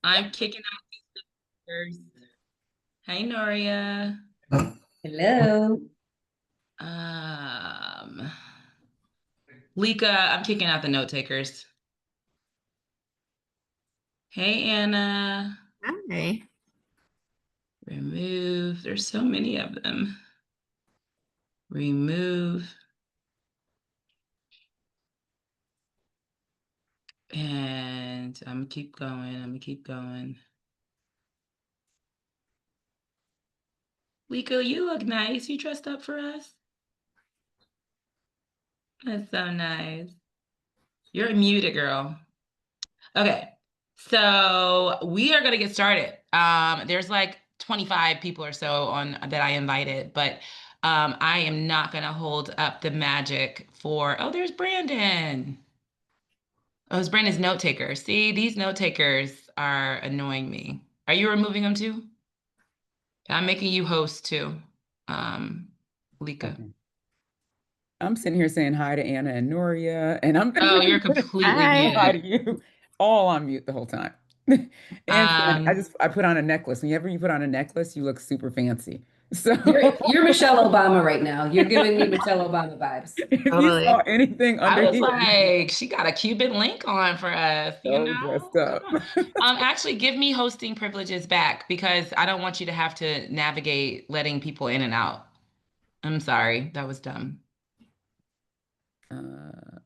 I'm kicking out these stickers. Hey, Noria. Hello. Um, Lika, I'm kicking out the note takers. Hey, Anna. Hi. Remove. There's so many of them. Remove. And I'm gonna keep going. I'm gonna keep going. Lika, you look nice. You dressed up for us. That's so nice. You're a muted girl. Okay. So we are gonna get started. There's like 25 people or so on that I invited, but I am not gonna hold up the magic for, oh, there's Brandon. Oh, it's Brandon's note taker. See, these note takers are annoying me. Are you removing them too? I'm making you host too. Um, Lika. Okay. I'm sitting here saying hi to Anna and Noria, and I'm Oh, you're gonna completely Hi. hi to muted. you, all on mute the whole time. And Sandy, Um, I put on a necklace. Whenever you put on a necklace, you look super fancy. So You're Michelle Obama right now. You're giving me Michelle Obama vibes. if you saw Totally. anything I under was here, like, she got a Cuban link on for us, you so dressed know? Come up. on. Actually, give me hosting privileges back because I don't want you to have to navigate letting people in and out. I'm sorry, that was dumb. Uh,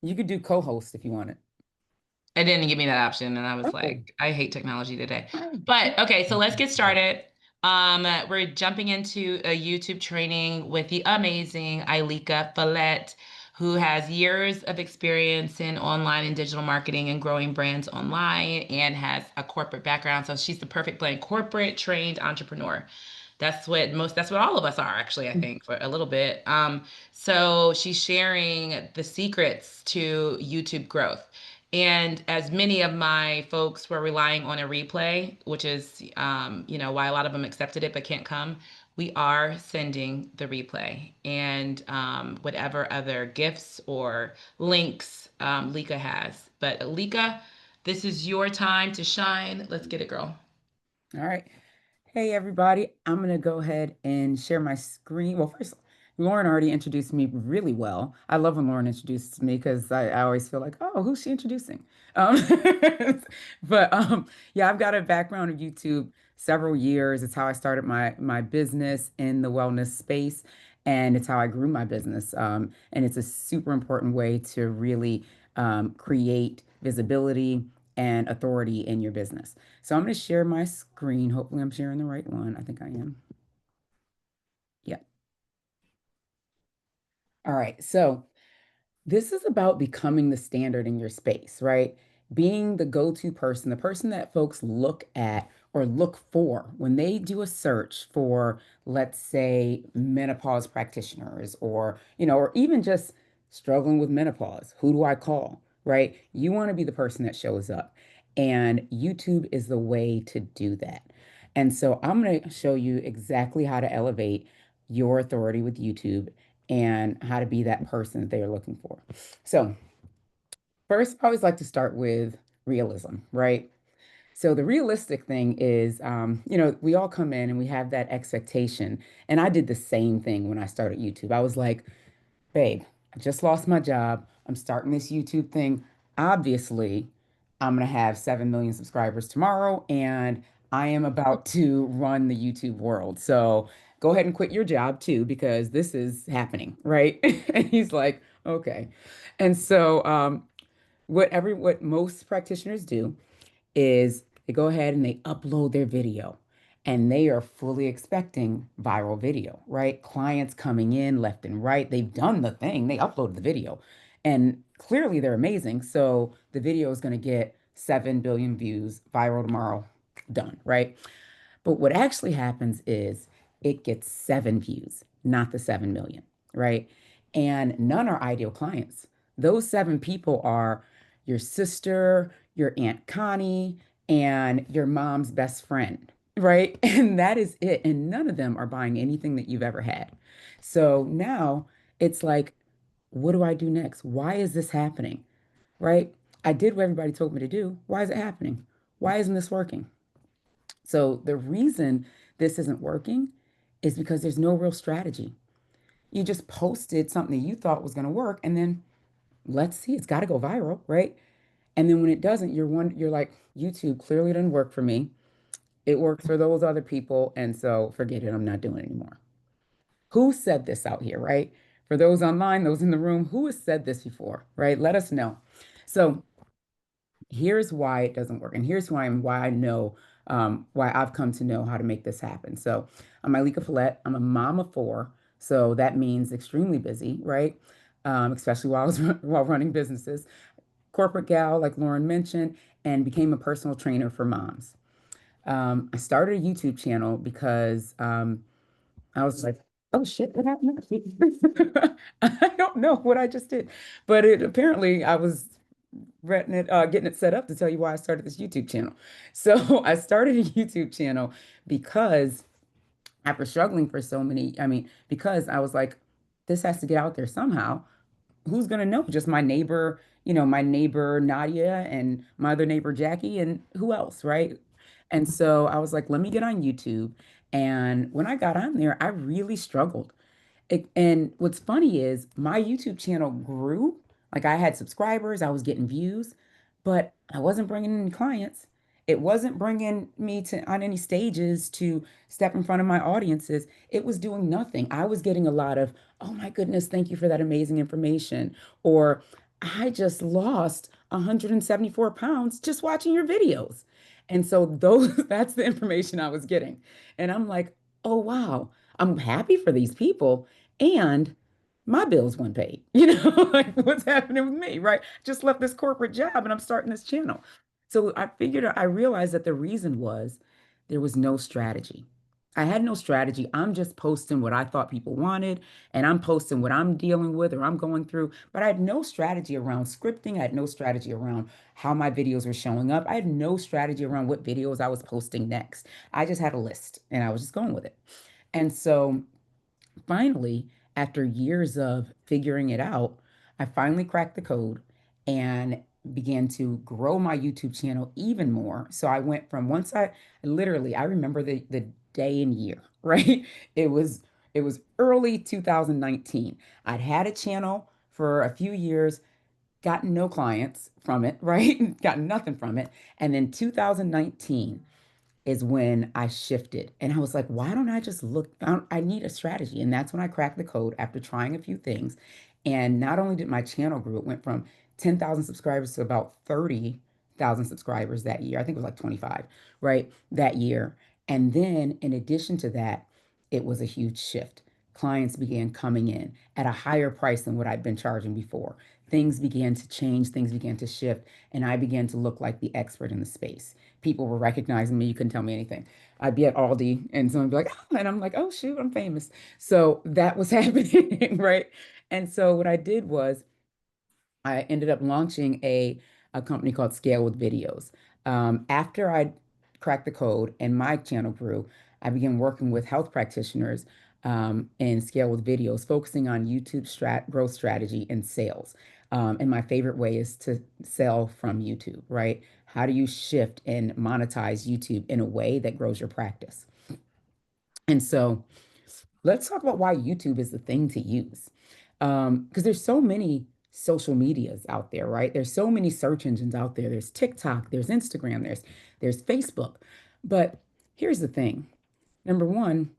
you could do co-host if you wanted. It didn't give me that option, and I was Oh, like, I hate technology today. hi. But okay, so let's get started. We're jumping into a YouTube training with the amazing Ileka Falette, who has years of experience in online and digital marketing and growing brands online and has a corporate background. So she's the perfect blend, corporate trained entrepreneur. That's what all of us are actually, I think, for a little bit. So she's sharing the secrets to YouTube growth. And as many of my folks were relying on a replay, which is, why a lot of them accepted it but can't come, we are sending the replay and whatever other gifts or links Lika has. But Lika, this is your time to shine. Let's get it, girl. All right. Hey, everybody. I'm going to go ahead and share my screen. Well, first, Lauren already introduced me really well. I love when Lauren introduces me because I always feel like, oh, who's she introducing? Um, but yeah, I've got a background of YouTube several years. It's how I started my business in the wellness space, and it's how I grew my business. And it's a super important way to really create visibility and authority in your business. So I'm going to share my screen. Hopefully, I'm sharing the right one. I think I am. Yeah. All right. So this is about becoming the standard in your space, right? Being the go-to person, the person that folks look at or look for when they do a search for, let's say, menopause practitioners or even just struggling with menopause. Who do I call, right? You want to be the person that shows up. And YouTube is the way to do that. And so I'm going to show you exactly how to elevate your authority with YouTube and how to be that person that they are looking for. So, first, I always like to start with realism, right? So, the realistic thing is, we all come in and we have that expectation. And I did the same thing when I started YouTube. I was like, babe, I just lost my job. I'm starting this YouTube thing. Obviously, I'm going to have 7 million subscribers tomorrow, and I am about to run the YouTube world. So go ahead and quit your job too, because this is happening, right? And he's like, okay. And so, what most practitioners do is they go ahead and they upload their video and they are fully expecting viral video, right? Clients coming in left and right. They've done the thing, they uploaded the video, and clearly they're amazing. So the video is going to get 7 billion views viral tomorrow, done, right? But what actually happens is it gets 7 views, not the 7 million, right? And none are ideal clients. Those 7 people are your sister, your Aunt Connie, and your mom's best friend, right? And that is it. And none of them are buying anything that you've ever had. So now it's like, what do I do next? Why is this happening? Right? I did what everybody told me to do. Why is it happening? Why isn't this working? So the reason this isn't working is because there's no real strategy. You just posted something that you thought was going to work, and then let's see, it's got to go viral, right? And then when it doesn't, you're like, YouTube clearly didn't work for me. It works for those other people, and so forget it. I'm not doing it anymore. Who said this out here, right? For those online, those in the room, who has said this before, right? Let us know. So here's why it doesn't work, and here's why I know why I've come to know how to make this happen. So I'm Ileka Falette. I'm a mom of four, so that means extremely busy, right? Especially while I was while running businesses, corporate gal, like Lauren mentioned, and became a personal trainer for moms. I started a YouTube channel because I was like, oh shit, what happened? I don't know what I just did, but it apparently I was getting it set up to tell you why I started this YouTube channel. So I started a YouTube channel because after struggling for so many, I mean, because I was like, this has to get out there somehow. Who's gonna know? Just my neighbor, my neighbor Nadia and my other neighbor Jackie, and who else, right? And so I was like, let me get on YouTube. And when I got on there, I really struggled. And what's funny is my YouTube channel grew. Like I had subscribers, I was getting views, but I wasn't bringing in any clients. It wasn't bringing me to on any stages to step in front of my audiences. It was doing nothing. I was getting a lot of, "Oh my goodness, thank you for that amazing information," or "I just lost 174 pounds just watching your videos." And so those that's the information I was getting. And I'm like, "Oh wow, I'm happy for these people." And my bills weren't paid. Like what's happening with me, right? Just left this corporate job and I'm starting this channel. So I realized that the reason was there was no strategy. I had no strategy. I'm just posting what I thought people wanted, and I'm posting what I'm dealing with or I'm going through. But I had no strategy around scripting. I had no strategy around how my videos were showing up. I had no strategy around what videos I was posting next. I just had a list and I was just going with it. And so finally, after years of figuring it out, I finally cracked the code and began to grow my YouTube channel even more. So I went from once I literally I remember the day and year, right? It was early 2019. I'd had a channel for a few years, gotten no clients from it, right? Gotten nothing from it. And then 2019 is when I shifted. And I was like, why don't I just look? I need a strategy. And that's when I cracked the code after trying a few things. And not only did my channel grow, it went from 10,000 subscribers to about 30,000 subscribers that year. I think it was like 25, right? That year. And then in addition to that, it was a huge shift. Clients began coming in at a higher price than what I'd been charging before. Things began to change, things began to shift, and I began to look like the expert in the space. People were recognizing me. You couldn't tell me anything. I'd be at Aldi and someone would be like, oh, and I'm like, oh, shoot, I'm famous. So that was happening, right? And so what I did was I ended up launching a company called Scale with Videos. After I cracked the code and my channel grew, I began working with health practitioners and Scale with Videos, focusing on YouTube growth strategy and sales. And my favorite way is to sell from YouTube, right? How do you shift and monetize YouTube in a way that grows your practice? And so let's talk about why YouTube is the thing to use. Because there's so many social medias out there, right? There's so many search engines out there. There's TikTok, there's Instagram, there's Facebook. But here's the thing. Number one,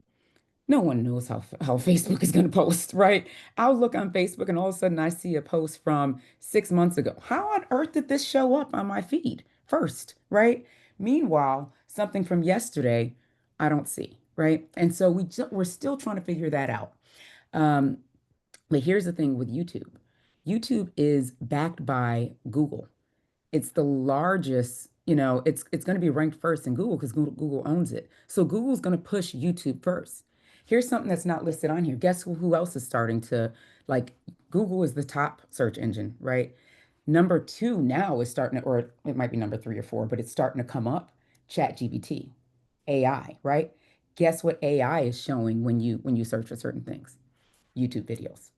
no one knows how Facebook is going to post, right? I'll look on Facebook and all of a sudden I see a post from 6 months ago. How on earth did this show up on my feed first, right? Meanwhile, something from yesterday I don't see, right? And so we're still trying to figure that out. Um, but here's the thing with YouTube. YouTube is backed by Google. It's the largest, it's going to be ranked first in Google because Google owns it. So Google's going to push YouTube first. Here's something that's not listed on here. Guess who else is starting to like Google is the top search engine, right? Number two now is starting to, or it might be number three or four, but it's starting to come up. ChatGPT, AI, right? Guess what AI is showing when you search for certain things? YouTube videos.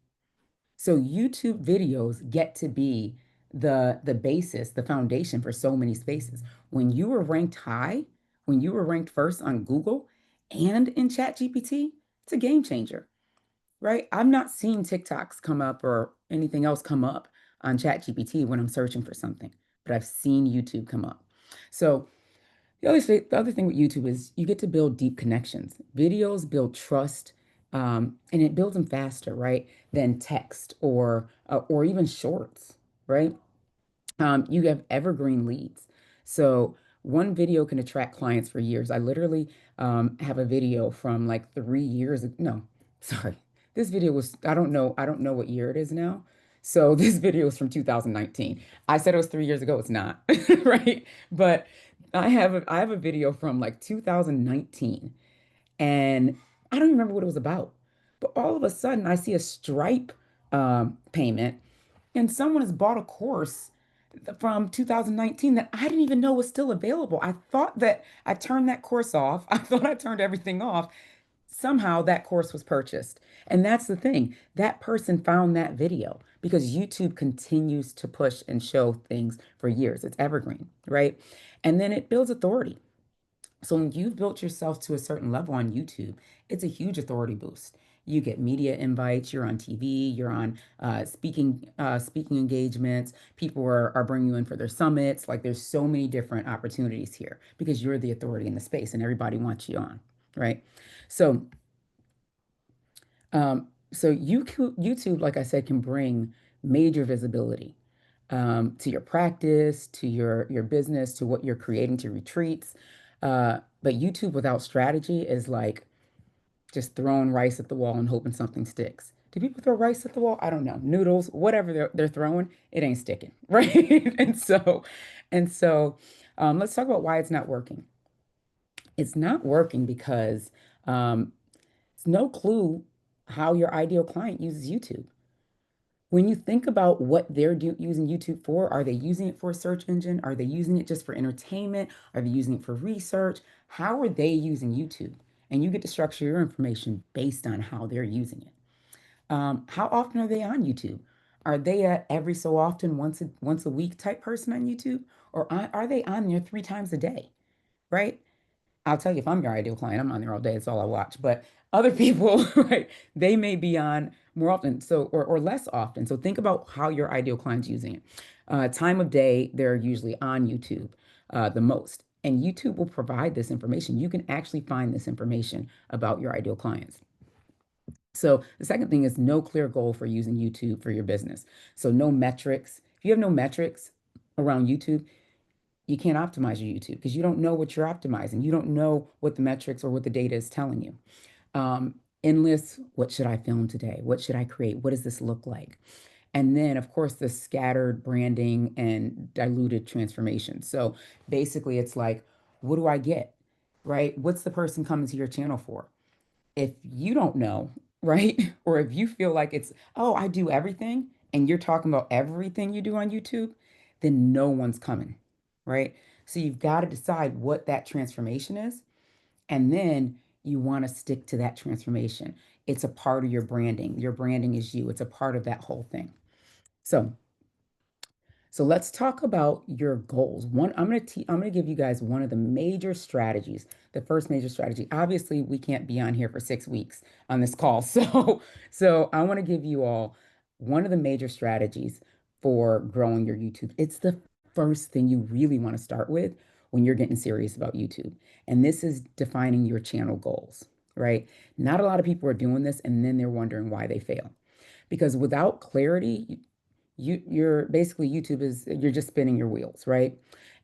So YouTube videos get to be the basis, the foundation for so many spaces. When you were ranked high, when you were ranked first on Google and in ChatGPT, it's a game changer, right? I've not seen TikToks come up or anything else come up on ChatGPT when I'm searching for something, but I've seen YouTube come up. So the other thing with YouTube is you get to build deep connections. Videos build trust, and it builds them faster, right, than text or even shorts, right? You have evergreen leads. So one video can attract clients for years. I literally have a video from like 3 years. No, sorry. This video was, I don't know what year it is now. So this video is from 2019. I said it was 3 years ago. It's not, right? But I have a video from like 2019 and I don't remember what it was about. But all of a sudden I see a Stripe payment and someone has bought a course from 2019 that I didn't even know was still available. I thought that I turned that course off. I thought I turned everything off. Somehow that course was purchased. And that's the thing. That person found that video because YouTube continues to push and show things for years. It's evergreen, right? And then it builds authority. So when you've built yourself to a certain level on YouTube, it's a huge authority boost. You get media invites, you're on TV, you're on speaking engagements. People are bringing you in for their summits. Like there's so many different opportunities here because you're the authority in the space and everybody wants you on, right? So YouTube, like I said, can bring major visibility to your practice, to your business, to what you're creating, to retreats. But YouTube without strategy is like just throwing rice at the wall and hoping something sticks. Do people throw rice at the wall? I don't know. Noodles, whatever they're throwing, it ain't sticking, right? And so, let's talk about why it's not working. It's not working because it's no clue how your ideal client uses YouTube. When you think about what using YouTube for, are they using it for a search engine? Are they using it just for entertainment? Are they using it for research? How are they using YouTube? And you get to structure your information based on how they're using it. How often are they on YouTube? Are they a every so often, once a week type person on YouTube? Or are they on there 3 times a day, right? I'll tell you, if I'm your ideal client, I'm on there all day. It's all I watch. But other people, right, they may be on more often, or less often. So think about how your ideal client's using it. Time of day, they're usually on YouTube the most. And YouTube will provide this information. You can actually find this information about your ideal clients. So the second thing is no clear goal for using YouTube for your business. So no metrics. If you have no metrics around YouTube, you can't optimize your YouTube because you don't know what you're optimizing. You don't know what the metrics or what the data is telling you. Endless, what should I film today? What should I create? What does this look like? And then, of course, the scattered branding and diluted transformation. So basically, it's like, what do I get? Right? What's the person coming to your channel for? If you don't know, right? Or if you feel like it's, oh, I do everything, and you're talking about everything you do on YouTube, then no one's coming, right? So you've got to decide what that transformation is, and then you want to stick to that transformation. It's a part of your branding. Your branding is you, it's a part of that whole thing. So so let's talk about your goals. I'm going to give you guys one of the major strategies. The first major strategy. Obviously, we can't be on here for 6 weeks on this call. So I want to give you all one of the major strategies for growing your YouTube. It's the first thing you really want to start with when you're getting serious about YouTube. And this is defining your channel goals, right? Not a lot of people are doing this and then they're wondering why they fail. Because without clarity, you're basically YouTube is you're just spinning your wheels, right?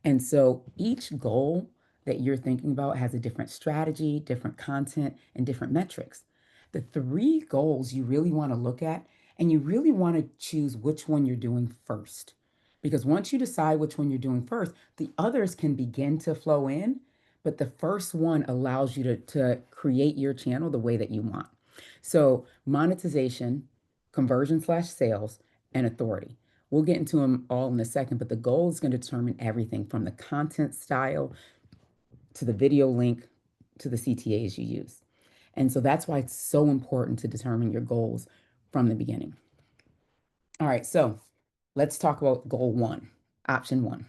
And so each goal that you're thinking about has a different strategy, different content, and different metrics. The three goals you really want to look at, and you really want to choose which one you're doing first. Because once you decide which one you're doing first, the others can begin to flow in, but the first one allows you to create your channel the way that you want. So monetization, conversion/sales, and authority. We'll get into them all in a second, but the goal is going to determine everything from the content style to the video link to the CTAs you use. And so that's why it's so important to determine your goals from the beginning. All right, so let's talk about goal one, option one,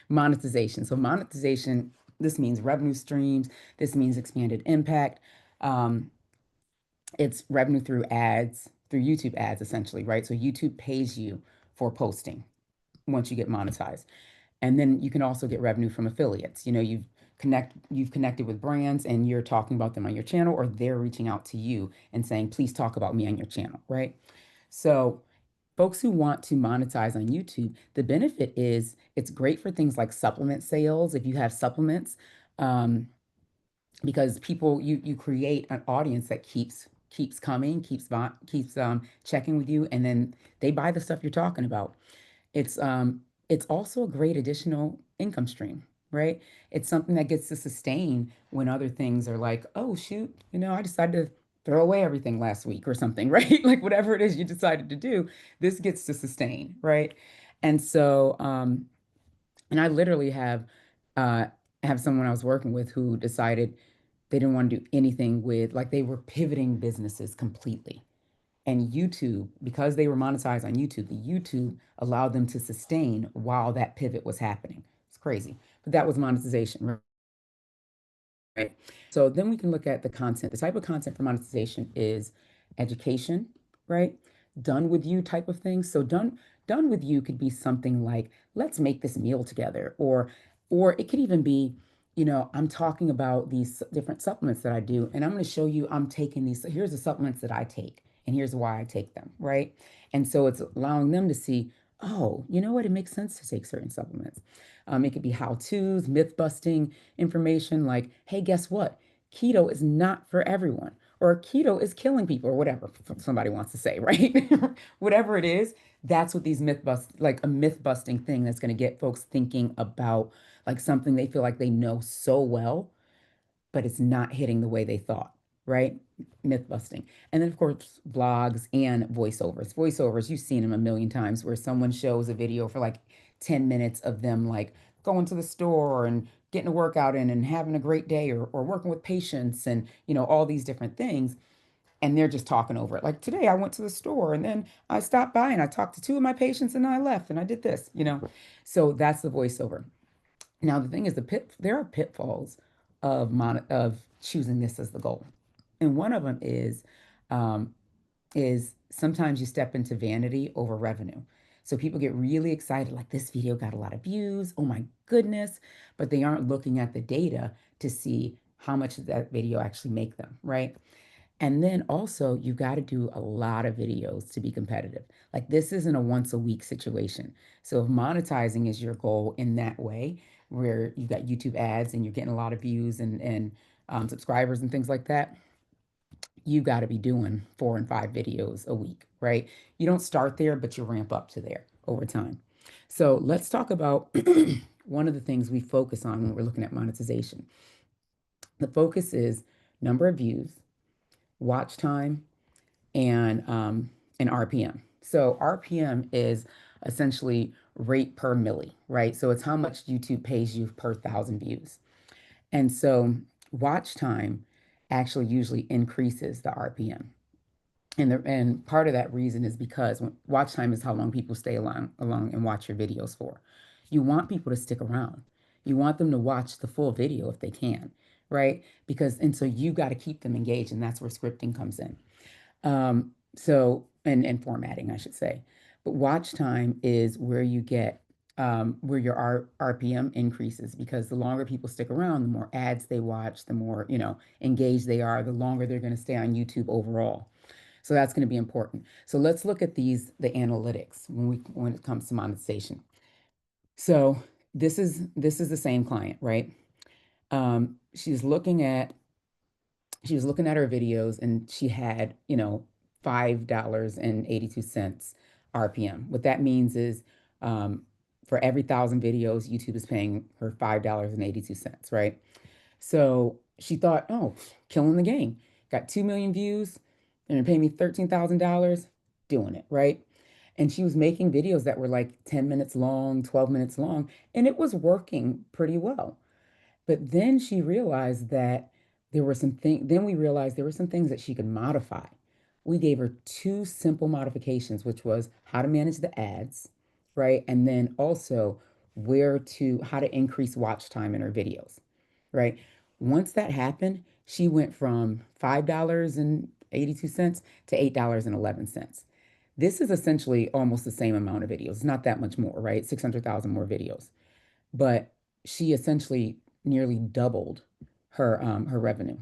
monetization. So monetization, this means revenue streams. This means expanded impact. Um, it's revenue through ads, through YouTube ads, essentially, right? So YouTube pays you for posting once you get monetized. And then you can also get revenue from affiliates. You know, you've connected with brands and you're talking about them on your channel, or they're reaching out to you and saying, please talk about me on your channel, right? So folks who want to monetize on YouTube, the benefit is it's great for things like supplement sales. If you have supplements, um, because people you create an audience that keeps coming, keeps checking with you, and then they buy the stuff you're talking about. It's also a great additional income stream, right? It's something that gets to sustain when other things are like, oh shoot, I decided to throw away everything last week or something, right? Like whatever it is you decided to do, this gets to sustain, right? And so, and I literally uh have someone I was working with who decided they didn't want to do anything with, like, they were pivoting businesses completely. And YouTube, because they were monetized on YouTube, the YouTube allowed them to sustain while that pivot was happening. It's crazy. But that was monetization, right? So then we can look at the content. The type of content for monetization is education, right? Done with you type of thing. So done with you could be something like, let's make this meal together, or it could even be, I'm talking about these different supplements that I do, and I'm going to show you I'm taking these. Here's the supplements that I take, and here's why I take them, right? And so it's allowing them to see, oh, you know what? It makes sense to take certain supplements. It could be how-tos, myth-busting information like, hey, guess what? Keto is not for everyone, or keto is killing people, or whatever somebody wants to say, right? Whatever it is, that's what these like a myth busting thing that's going to get folks thinking about like something they feel like they know so well, but it's not hitting the way they thought, right? Myth busting. And then, of course, blogs and voiceovers. Voiceovers, you've seen them a million times where someone shows a video for like 10 minutes of them like going to the store and getting a workout in and having a great day, or working with patients and, all these different things. And they're just talking over it. Like today, I went to the store and then I stopped by and I talked to two of my patients and then I left and I did this. So that's the voiceover. Now, the thing is, there are pitfalls of choosing this as the goal, and one of them um, is sometimes you step into vanity over revenue. So people get really excited, like this video got a lot of views. Oh my goodness, but they aren't looking at the data to see how much did that video actually make them, right? And then also, you've got to do a lot of videos to be competitive. Like, this isn't a once a week situation. So, if monetizing is your goal in that way, where you've got YouTube ads and you're getting a lot of views and subscribers and things like that, you got to be doing 4 and 5 videos a week, right? You don't start there, but you ramp up to there over time. So, let's talk about one of the things we focus on when we're looking at monetization. The focus is number of views, watch time, and RPM. So RPM is essentially rate per milli, right? So it's how much YouTube pays you per 1,000 views. And so watch time actually usually increases the RPM. And part of that reason is because watch time is how long people stay along and watch your videos for. You want people to stick around. You want them to watch the full video if they can, right? And so you got to keep them engaged, and that's where scripting comes in. And formatting, I should say. But watch time is where you get where your RPM increases, because the longer people stick around, the more ads they watch, the more, engaged they are, the longer they're going to stay on YouTube overall. So that's going to be important. So let's look at the analytics when it comes to monetization. So this is the same client, right? She's looking at she was looking at her videos and she had, $5.82 RPM. What that means is for every 1,000 videos, YouTube is paying her $5.82, right? So she thought, oh, killing the game. Got 2 million views. They're gonna pay me $13,000, doing it, right? And she was making videos that were like 10 minutes long, 12 minutes long, and it was working pretty well. But then she realized that then we realized there were some things that she could modify. We gave her two simple modifications, which was how to manage the ads right? And then also how to increase watch time in her videos, right? Once that happened, she went from $5.82 to $8.11. This is essentially almost the same amount of videos. It's not that much more, right? 600,000 more videos. But she essentially nearly doubled her revenue,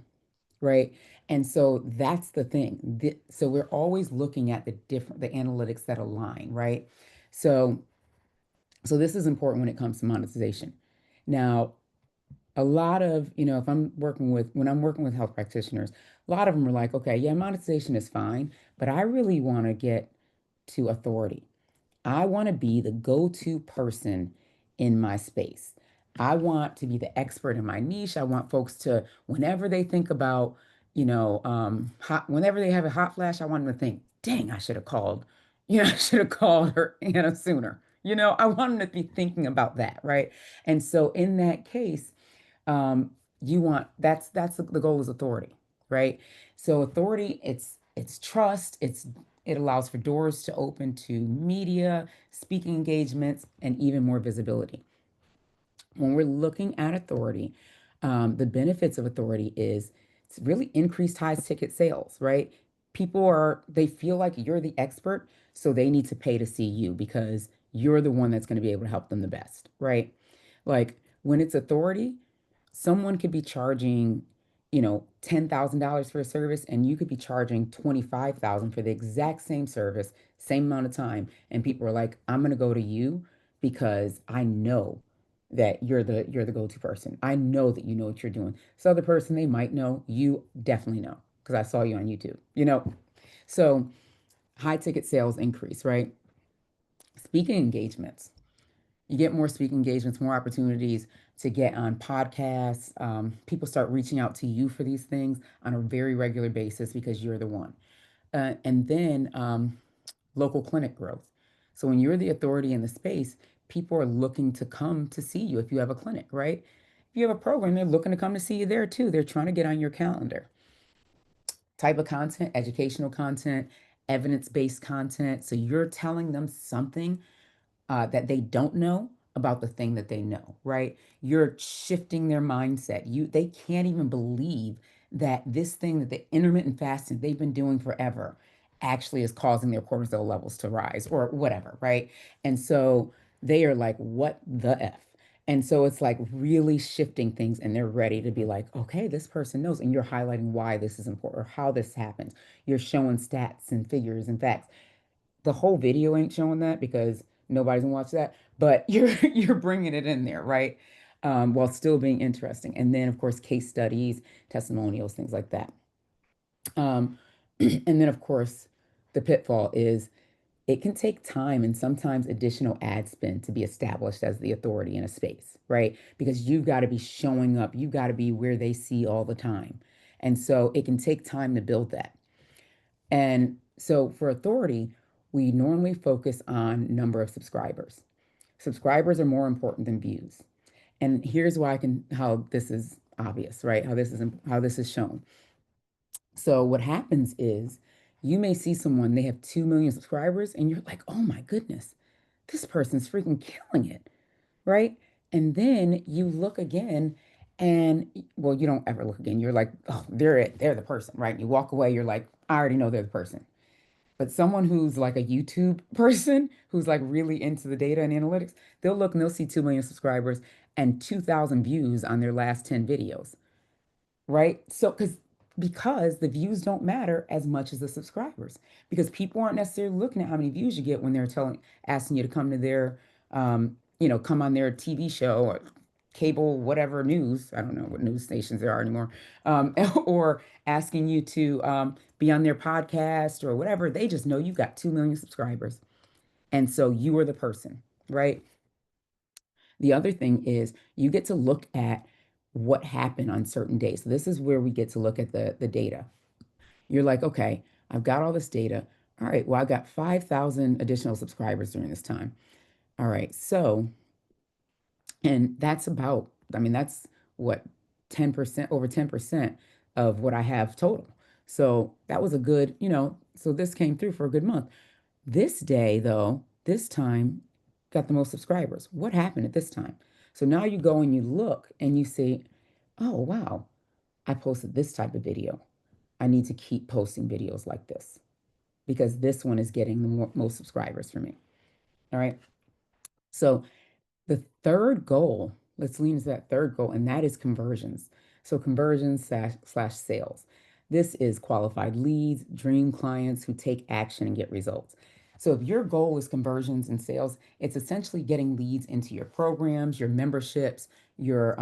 right? And so that's the thing. So we're always looking at the analytics that align, right? So so this is important when it comes to monetization. Now, a lot of, if when I'm working with health practitioners, a lot of them are like, okay, yeah, monetization is fine, but I really want to get to authority. I want to be the go-to person in my space. I want to be the expert in my niche. I want folks to, whenever they think about, whenever they have a hot flash, I want them to think, dang, I should have called, I should have called her Anna sooner. I want them to be thinking about that, right? And so in that case, um, the goal is authority, right? So authority, it's trust, it allows for doors to open to media, speaking engagements, and even more visibility. When we're looking at authority, the benefits of authority is it's really increased high ticket sales, right? They feel like you're the expert, so they need to pay to see you because you're the one that's going to be able to help them the best, right? Like when it's authority, someone could be charging, $10,000 for a service, and you could be charging 25,000 for the exact same service, same amount of time. And people are like, I'm going to go to you because I know that you're the go-to person. I know that you know what you're doing. This other person, they might know, you definitely know because I saw you on YouTube. So high ticket sales increase, right? Speaking engagements. You get more speaking engagements, more opportunities to get on podcasts. People start reaching out to you for these things on a very regular basis because you're the one. And then local clinic growth. So when you're the authority in the space, people are looking to come to see you if you have a clinic, right? If you have a program, they're looking to come to see you there too. They're trying to get on your calendar. Type of content, educational content, evidence-based content. So you're telling them something that they don't know about the thing that they know, right? You're shifting their mindset. They can't even believe that this thing that the intermittent fasting they've been doing forever actually is causing their cortisol levels to rise or whatever, right? And so they are like, what the F? And so it's like really shifting things and they're ready to be like, okay, this person knows. And you're highlighting why this is important or how this happens. You're showing stats and figures and facts. The whole video ain't showing that because nobody's gonna watch that, but you're bringing it in there, right? While still being interesting. And then, of course, case studies, testimonials, things like that. Um, and then, of course, the pitfall is it can take time and sometimes additional ad spend to be established as the authority in a space, right? Because you've got to be showing up, you've got to be where they see all the time. And so it can take time to build that. And so for authority, we normally focus on number of subscribers. Subscribers are more important than views. And here's how this is obvious, right? How this is shown. So what happens is you may see someone, they have 2 million subscribers, and you're like, oh my goodness, this person's freaking killing it, right? And then you look again and well, you don't ever look again. You're like, oh, they're it, they're the person, right? You walk away, you're like, I already know they're the person. But someone who's like a YouTube person who's like really into the data and analytics, they'll look and they'll see 2 million subscribers and 2,000 views on their last 10 videos, right? So, because the views don't matter as much as the subscribers, because people aren't necessarily looking at how many views you get when they're asking you to come to their, come on their TV show or cable, whatever news. I don't know what news stations there are anymore, or asking you to be on their podcast or whatever. They just know you've got 2 million subscribers, and so you are the person, right? The other thing is you get to look at what happened on certain days. So this is where we get to look at the data. You're like, okay, I've got all this data. All right, well, I've got 5,000 additional subscribers during this time. All right, so, and that's what, 10%, over 10% of what I have total. So that was a good, so this came through for a good month. This day, though, this time, got the most subscribers. What happened at this time? So now you go and you look and you say, oh, wow, I posted this type of video. I need to keep posting videos like this because this one is getting the most subscribers for me. All right. So the third goal, let's lean into that third goal, and that is conversions. So conversions slash sales. This is qualified leads, dream clients who take action and get results. So if your goal is conversions and sales, it's essentially getting leads into your programs, your memberships, your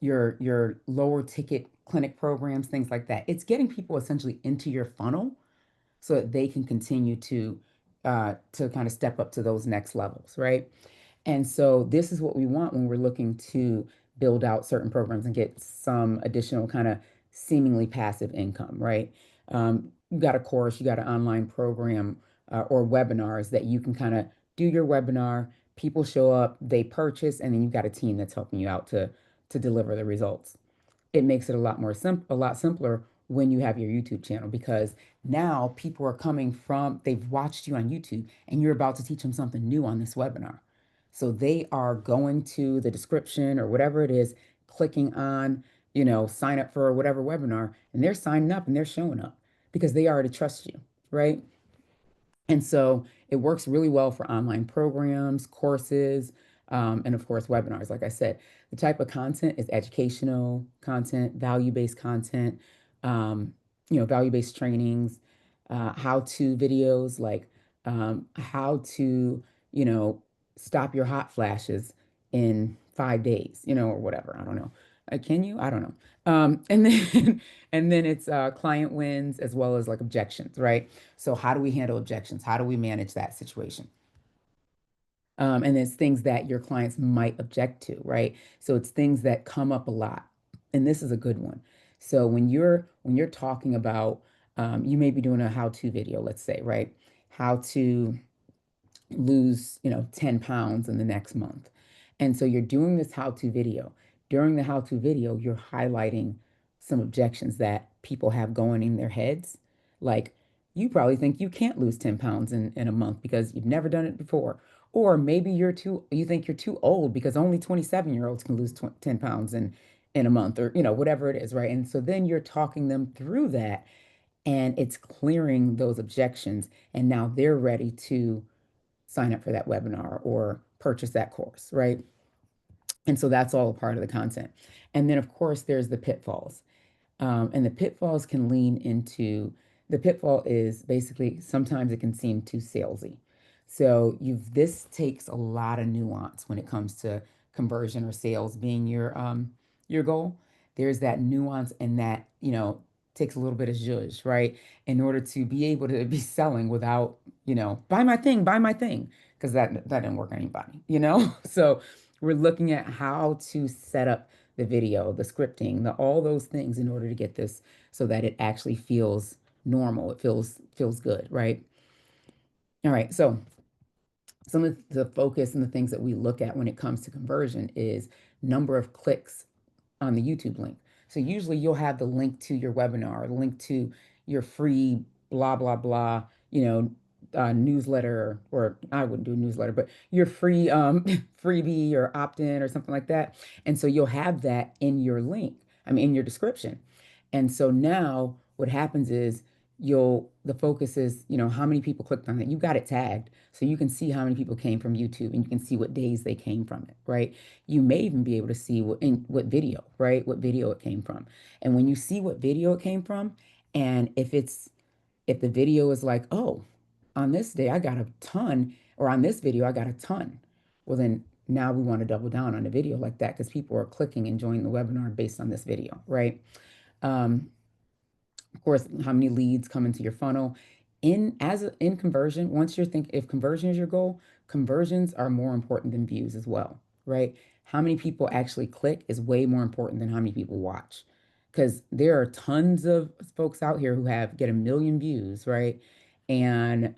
lower ticket clinic programs, things like that. It's getting people essentially into your funnel so that they can continue to kind of step up to those next levels, right? And so this is what we want when we're looking to build out certain programs and get some additional kind of seemingly passive income, right? You got a course, you got an online program or webinars that you can kind of do your webinar, people show up, they purchase, and then you've got a team that's helping you out to deliver the results. It makes it a lot simpler when you have your YouTube channel because now people are coming from, they've watched you on YouTube and you're about to teach them something new on this webinar. So they are going to the description or whatever it is, clicking on, sign up for whatever webinar, and they're signing up and they're showing up because they already trust you, right? And so it works really well for online programs, courses, and of course, webinars. Like I said, the type of content is educational content, value-based content, um, value-based trainings, how-to videos like how to, you know, stop your hot flashes in 5 days, or whatever. I don't know. Can you? I don't know. And then and then it's client wins as well as like objections, right? So how do we handle objections? How do we manage that situation? And it's things that your clients might object to, right? So it's things that come up a lot. And this is a good one. So when you're talking about you may be doing a how-to video, let's say, right? How to lose, 10 pounds in the next month. And so you're doing this how-to video. During the how-to video, you're highlighting some objections that people have going in their heads. Like you probably think you can't lose 10 pounds in a month because you've never done it before. Or maybe you think you're too old because only 27-year-olds can lose 10 pounds in a month or, whatever it is, right? And so then you're talking them through that and it's clearing those objections. And now they're ready to sign up for that webinar or purchase that course, right? And so that's all a part of the content. And then, of course, there's the pitfalls. And the pitfalls can lean into the pitfall is basically sometimes it can seem too salesy. So this takes a lot of nuance when it comes to conversion or sales being your goal. There's that nuance and that, takes a little bit of zhuzh, right? In order to be able to be selling without, buy my thing, because that didn't work on anybody. So we're looking at how to set up the video, the scripting, all those things in order to get this so that it actually feels normal. It feels good, right? All right. So some of the focus and the things that we look at when it comes to conversion is number of clicks on the YouTube link. So usually you'll have the link to your webinar, the link to your free blah, blah, blah, newsletter, or I wouldn't do a newsletter, but your free freebie or opt-in or something like that. And so you'll have that in your link, in your description. And so now what happens is the focus is, how many people clicked on it. You got it tagged. So you can see how many people came from YouTube and you can see what days they came from it, right? You may even be able to see what video, right? What video it came from. And when you see what video it came from, and if the video is like, oh, on this day I got a ton, or on this video I got a ton, well then now we want to double down on a video like that because people are clicking and joining the webinar based on this video, right? Um, of course, how many leads come into your funnel. In conversion, once you're thinking if conversion is your goal, conversions are more important than views as well, right? How many people actually click is way more important than how many people watch. Because there are tons of folks out here who get 1 million views, right? And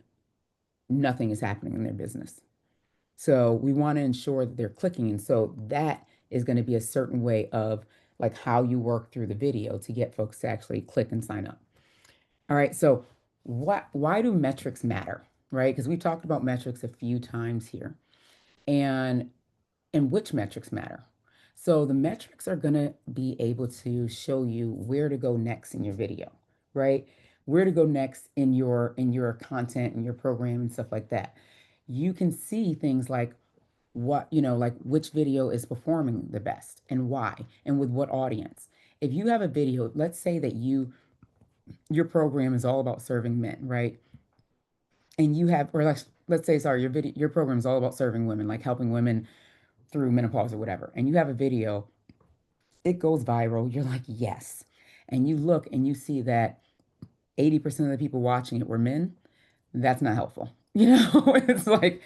nothing is happening in their business. So we want to ensure that they're clicking. And so that is going to be a certain way of like how you work through the video to get folks to actually click and sign up. All right. So why do metrics matter? Right? Because we talked about metrics a few times here. and which metrics matter. So the metrics are going to be able to show you where to go next in your video, right? Where to go next in your content and your program and stuff like that. You can see things like what, like which video is performing the best and why and with what audience. If you have a video, let's say that your program is all about serving men, right? And you have, or let's say, sorry, your program is all about serving women, like helping women through menopause or whatever, and you have a video, it goes viral, you're like, yes. And you look and you see that 80% of the people watching it were men, that's not helpful. It's like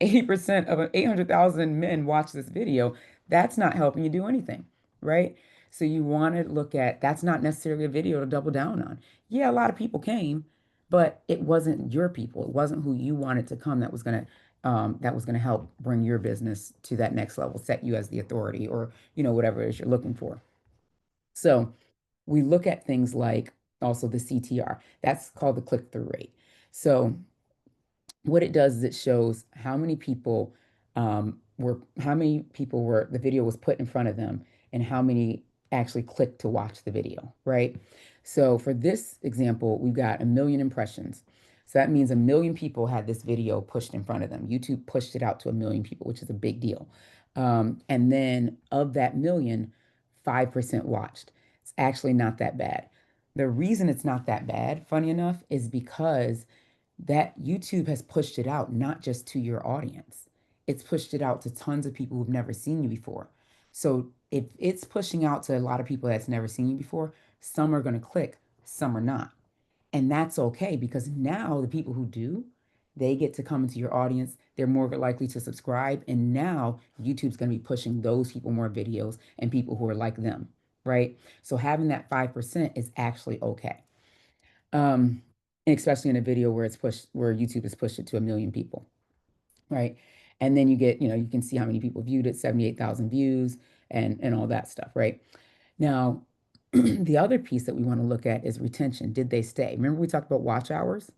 80% of 800,000 men watch this video. That's not helping you do anything, right? So you want to look at that's not necessarily a video to double down on. Yeah, a lot of people came, but it wasn't your people. It wasn't who you wanted to come that was gonna help bring your business to that next level, set you as the authority or whatever it is you're looking for. So we look at things like also the CTR. That's called the click-through rate. So what it does is it shows how many people were the video was put in front of them and how many actually clicked to watch the video, right? So for this example, we've got 1 million impressions. So that means 1 million people had this video pushed in front of them. YouTube pushed it out to 1 million people, which is a big deal. And then of that million, 5% watched. It's actually not that bad. The reason it's not that bad, funny enough, is because that YouTube has pushed it out not just to your audience, it's pushed it out to tons of people who've never seen you before. So if it's pushing out to a lot of people that's never seen you before, some are going to click, some are not. And that's okay because now the people who do, they get to come into your audience. They're more likely to subscribe. And now YouTube's going to be pushing those people more videos and people who are like them, right? So having that 5% is actually okay. Um, especially in a video where YouTube has pushed it to 1 million people, right? And then you get, you can see how many people viewed it, 78,000 views and all that stuff, right? Now, the other piece that we want to look at is retention. Did they stay? Remember we talked about watch hours?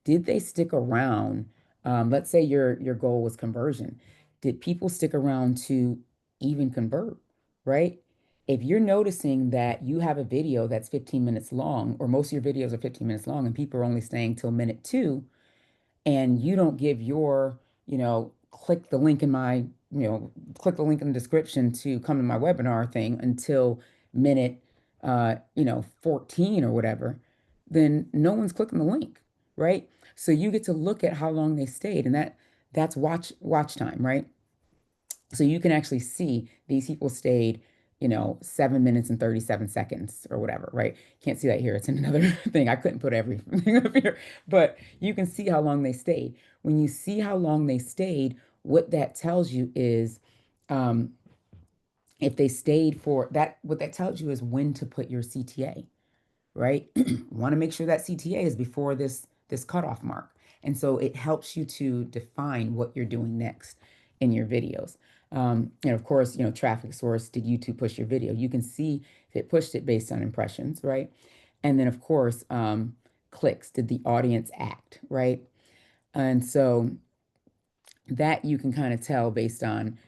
Did they stick around? Let's say your goal was conversion. Did people stick around to even convert, right? If you're noticing that you have a video that's 15 minutes long, or most of your videos are 15 minutes long, and people are only staying till minute two, and you don't give click the link in my, click the link in the description to come to my webinar thing until minute, 14 or whatever, then no one's clicking the link, right? So you get to look at how long they stayed, and that's watch time, right? So you can actually see these people stayed, 7 minutes and 37 seconds or whatever, right? Can't see that here. It's in another thing. I couldn't put everything up here, but you can see how long they stayed. When you see how long they stayed, what that tells you is um, if they stayed for that, what that tells you is when to put your CTA, right? Want to make sure that CTA is before this cutoff mark. And so it helps you to define what you're doing next in your videos. And of course, traffic source, did YouTube push your video? You can see if it pushed it based on impressions, right? And then of course, clicks, did the audience act, right? And so that you can kind of tell based on,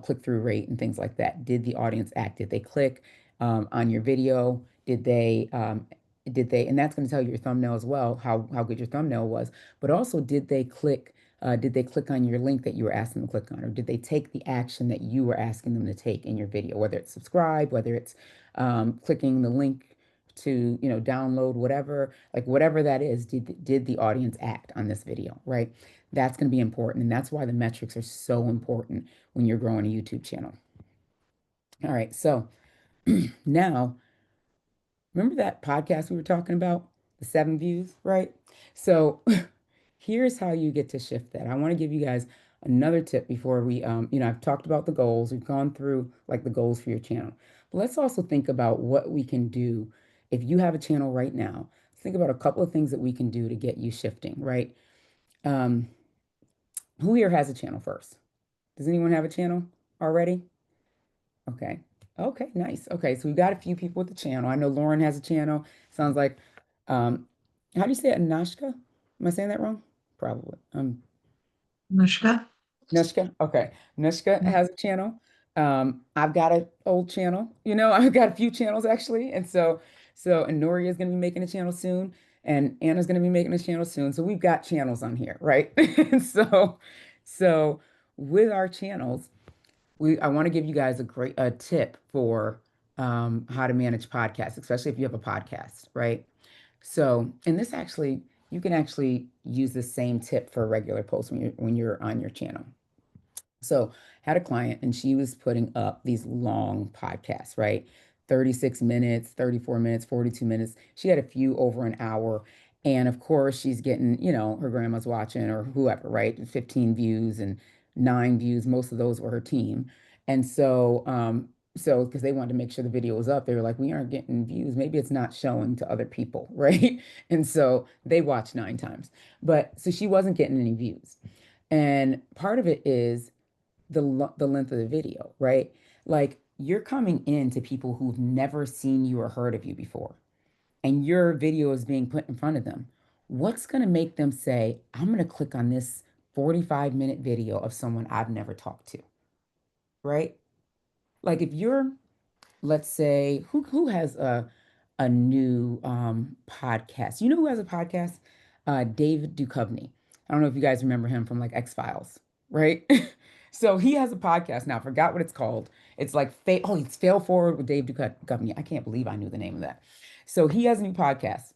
click-through rate and things like that. Did the audience act? Did they click on your video? And that's going to tell you your thumbnail as well, how good your thumbnail was. But also, did they click on your link that you were asking them to click on, or did they take the action that you were asking them to take in your video, whether it's subscribe, whether it's clicking the link to, download whatever, like whatever that is, did the audience act on this video, right? That's going to be important. And that's why the metrics are so important when you're growing a YouTube channel. All right. So now, remember that podcast we were talking about, the 7 views, right? So here's how you get to shift that. I want to give you guys another tip before we, I've talked about the goals. We've gone through like the goals for your channel. But let's also think about what we can do if you have a channel right now. Think about a couple of things that we can do to get you shifting, right? Um, who here has a channel first? Does anyone have a channel already? Okay. Okay, nice. Okay, so we've got a few people with the channel. I know Lauren has a channel. Sounds like, um, how do you say it? Anashka? Am I saying that wrong? Probably. Anushka. Nushka. Okay. Nushka Mhm. has a channel. I've got an old channel, I've got a few channels actually. And and Nori is going to be making a channel soon, and Anna's going to be making a channel soon. So we've got channels on here, right? And so with our channels, I want to give you guys a tip for how to manage podcasts, especially if you have a podcast, right? So, and this actually, you can actually use the same tip for a regular post when you're on your channel. So, had a client and she was putting up these long podcasts, right? 36 minutes, 34 minutes, 42 minutes. She had a few over an hour. And of course, she's getting, her grandma's watching or whoever, right? 15 views and 9 views. Most of those were her team. And so because they wanted to make sure the video was up, they were like, we aren't getting views. Maybe it's not showing to other people, right? And so they watched 9 times. But so she wasn't getting any views. And part of it is the length of the video, right? Like you're coming in to people who've never seen you or heard of you before, and your video is being put in front of them. What's going to make them say, I'm going to click on this 45-minute video of someone I've never talked to, right? Like if you're, let's say, who has a new podcast? You know who has a podcast? David Duchovny. I don't know if you guys remember him from like X Files, right? So he has a podcast now. Forgot what it's called. It's like it's Fail Forward with Dave Duchovny. I can't believe I knew the name of that. So he has a new podcast,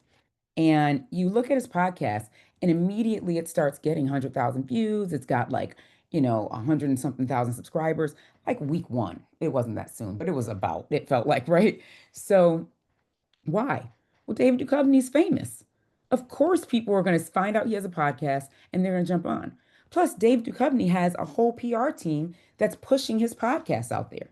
and you look at his podcast, and immediately it starts getting 100,000 views. It's got like 100 and something thousand subscribers. Like week one, it wasn't that soon, but it was about. It felt like right. So why? Well, David Duchovny's famous. Of course, people are going to find out he has a podcast and they're going to jump on. Plus, Dave Duchovny has a whole PR team that's pushing his podcast out there.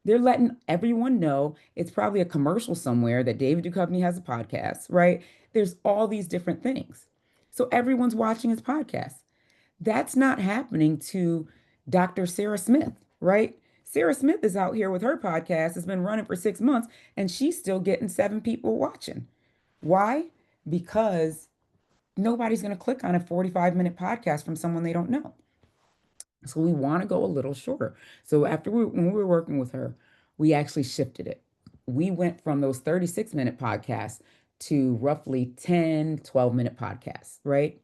They're letting everyone know it's probably a commercial somewhere that David Duchovny has a podcast, right? There's all these different things. So everyone's watching his podcast. That's not happening to Dr. Sarah Smith, right? Sarah Smith is out here with her podcast. It's been running for 6 months, and she's still getting 7 people watching. Why? Because nobody's going to click on a 45-minute podcast from someone they don't know. So we want to go a little shorter. So when we were working with her, we actually shifted it. We went from those 36-minute podcasts to roughly 10, 12-minute podcasts, right?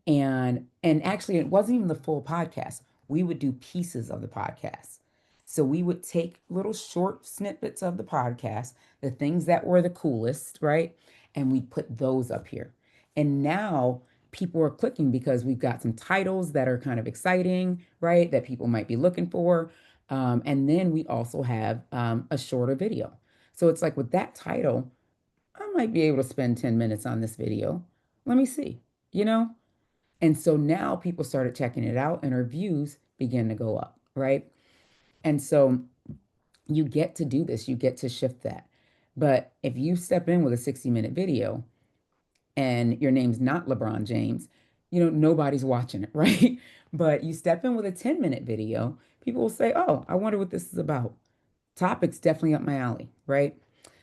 And actually it wasn't even the full podcast. We would do pieces of the podcast. So we would take little short snippets of the podcast, the things that were the coolest, right? And we put those up here. And now people are clicking because we've got some titles that are kind of exciting, right? That people might be looking for. And then we also have a shorter video. So it's like with that title, I might be able to spend 10 minutes on this video. Let me see, you know? And so now people started checking it out and our views began to go up, right? And so you get to do this, you get to shift that. But if you step in with a 60-minute video and your name's not LeBron James, nobody's watching it, right? But you step in with a 10-minute video, people will say, oh, I wonder what this is about. Topic's definitely up my alley, right?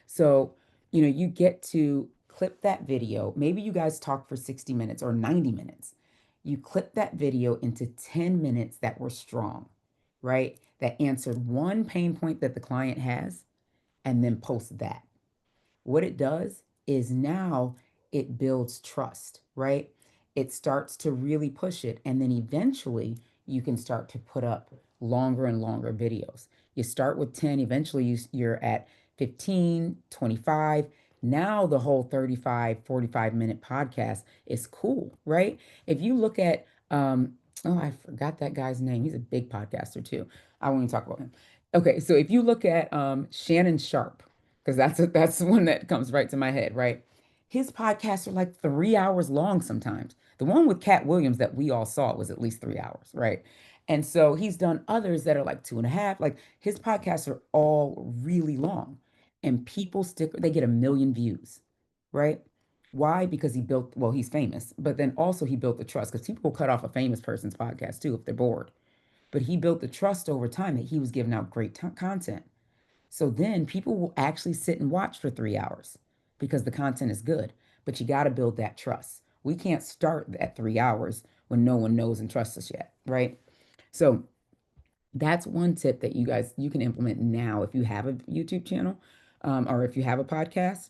So, you get to clip that video. Maybe you guys talk for 60 minutes or 90 minutes. You clip that video into 10 minutes that were strong, right? That answered one pain point that the client has, and then post that. What it does is now it builds trust, right? It starts to really push it. And then eventually you can start to put up longer and longer videos. You start with 10, eventually you're at 15, 25. Now the whole 35, 45-minute podcast is cool, right? If you look at, oh, I forgot that guy's name. He's a big podcaster too. I won't even talk about him. Okay, so if you look at Shannon Sharp, because that's the one that comes right to my head, right? His podcasts are like 3 hours long sometimes. The one with Cat Williams that we all saw was at least 3 hours, right? And so he's done others that are like 2.5. Like his podcasts are all really long, and people they get 1 million views, right? Why? Because well, he's famous, but then also he built the trust because people will cut off a famous person's podcast too if they're bored. But he built the trust over time that he was giving out great content. So then people will actually sit and watch for 3 hours because the content is good. But you got to build that trust. We can't start at 3 hours when no one knows and trusts us yet, right? So that's one tip that you can implement now if you have a YouTube channel, or if you have a podcast.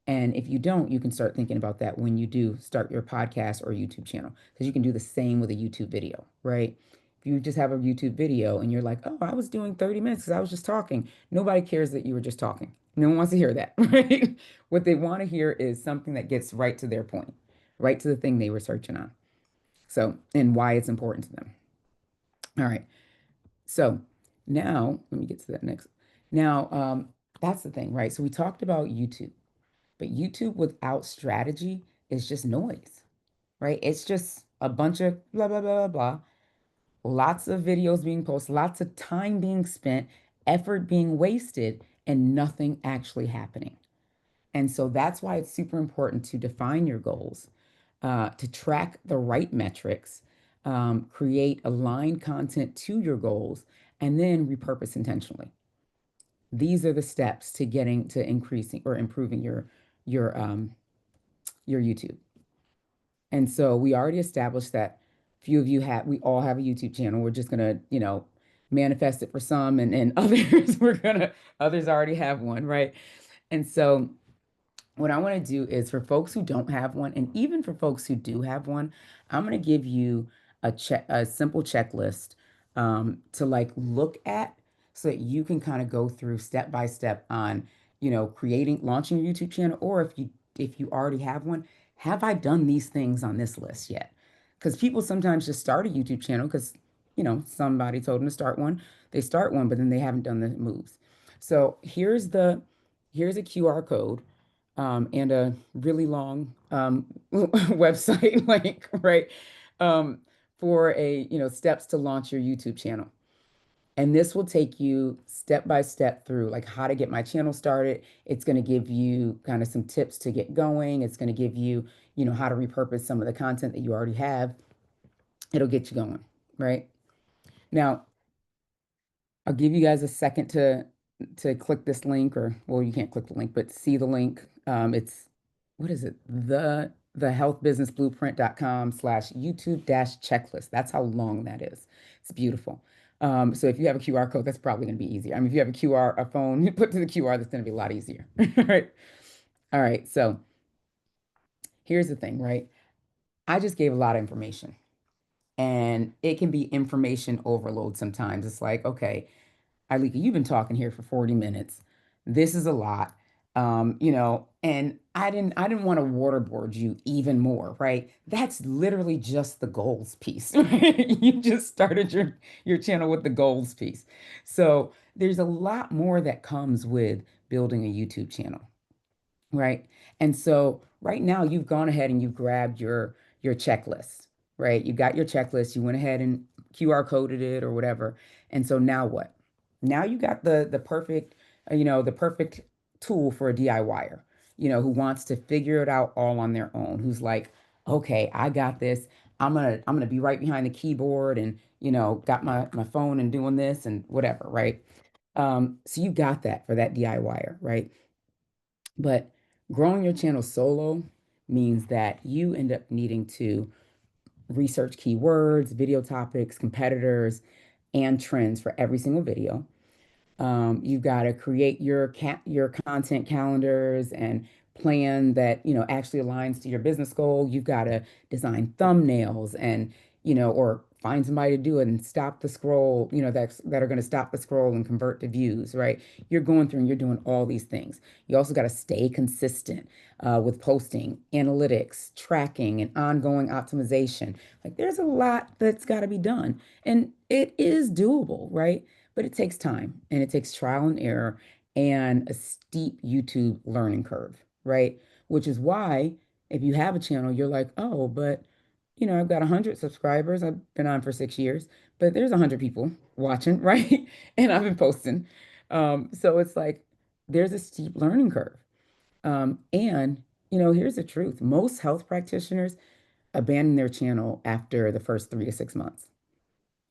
And if you don't, you can start thinking about that when you do start your podcast or YouTube channel, because you can do the same with a YouTube video, right? If you just have a YouTube video and you're like, oh, I was doing 30 minutes because I was just talking. Nobody cares that you were just talking. No one wants to hear that, right? What they want to hear is something that gets right to their point, right to the thing they were searching on. So, and why it's important to them. All right. So now let me get to that next. Now, that's the thing, right? So we talked about YouTube. But YouTube without strategy is just noise, right? It's just a bunch of blah, blah, blah, blah, blah. Lots of videos being posted, lots of time being spent, effort being wasted, and nothing actually happening. And so that's why it's super important to define your goals, to track the right metrics, create aligned content to your goals, and then repurpose intentionally. These are the steps to getting to increasing or improving your your YouTube. And so we already established that few of you we all have a YouTube channel. We're just gonna, manifest it for some, and others others already have one, right? And so what I want to do is, for folks who don't have one, and even for folks who do have one, I'm going to give you a simple checklist, to like look at, so that you can kind of go through step by step on, launching your YouTube channel, or if you already have one, have I done these things on this list yet? Because people sometimes just start a YouTube channel because, somebody told them to start one. They start one, but then they haven't done the moves. So here's a QR code, and a really long, website link, right? Um, for steps to launch your YouTube channel. And this will take you step by step through like how to get my channel started. It's going to give you kind of some tips to get going. It's going to give you, how to repurpose some of the content that you already have. It'll get you going, right? Now, I'll give you guys a second to click this link, or well, you can't click the link, but see the link. It's what is it? The healthbusinessblueprint.com/YouTube dash checklist. That's how long that is. It's beautiful. So if you have a QR code, that's probably going to be easier. I mean, if you have a phone, you put to the QR, that's going to be a lot easier. All right. All right. So here's the thing, right? I just gave a lot of information, and it can be information overload sometimes. It's like, okay, Ileka, you've been talking here for 40 minutes. This is a lot. And I didn't want to waterboard you even more, right? That's literally just the goals piece, right? You just started your channel with the goals piece. So there's a lot more that comes with building a YouTube channel, right? And so right now you've gone ahead and you've grabbed your checklist, right? You got your checklist, you went ahead and QR coded it or whatever. And so now what? Now you got the perfect tool for a DIYer, who wants to figure it out all on their own, who's like, okay, I got this. I'm gonna be right behind the keyboard, and got my phone and doing this and whatever, right? So you got that for that DIYer, right? But growing your channel solo means that you end up needing to research keywords, video topics, competitors, and trends for every single video. You've got to create your content calendars and plan that actually aligns to your business goal. You've got to design thumbnails, and or find somebody to do it and stop the scroll, that are going to stop the scroll and convert to views, right? You're going through and you're doing all these things. You also got to stay consistent, with posting, analytics, tracking, and ongoing optimization. Like there's a lot that's got to be done, and it is doable, right? But it takes time, and it takes trial and error and a steep YouTube learning curve, right? Which is why if you have a channel, you're like, oh, but I've got 100 subscribers. I've been on for 6 years, but there's 100 people watching, right? And I've been posting. So it's like there's a steep learning curve. And here's the truth. Most health practitioners abandon their channel after the first 3 to 6 months,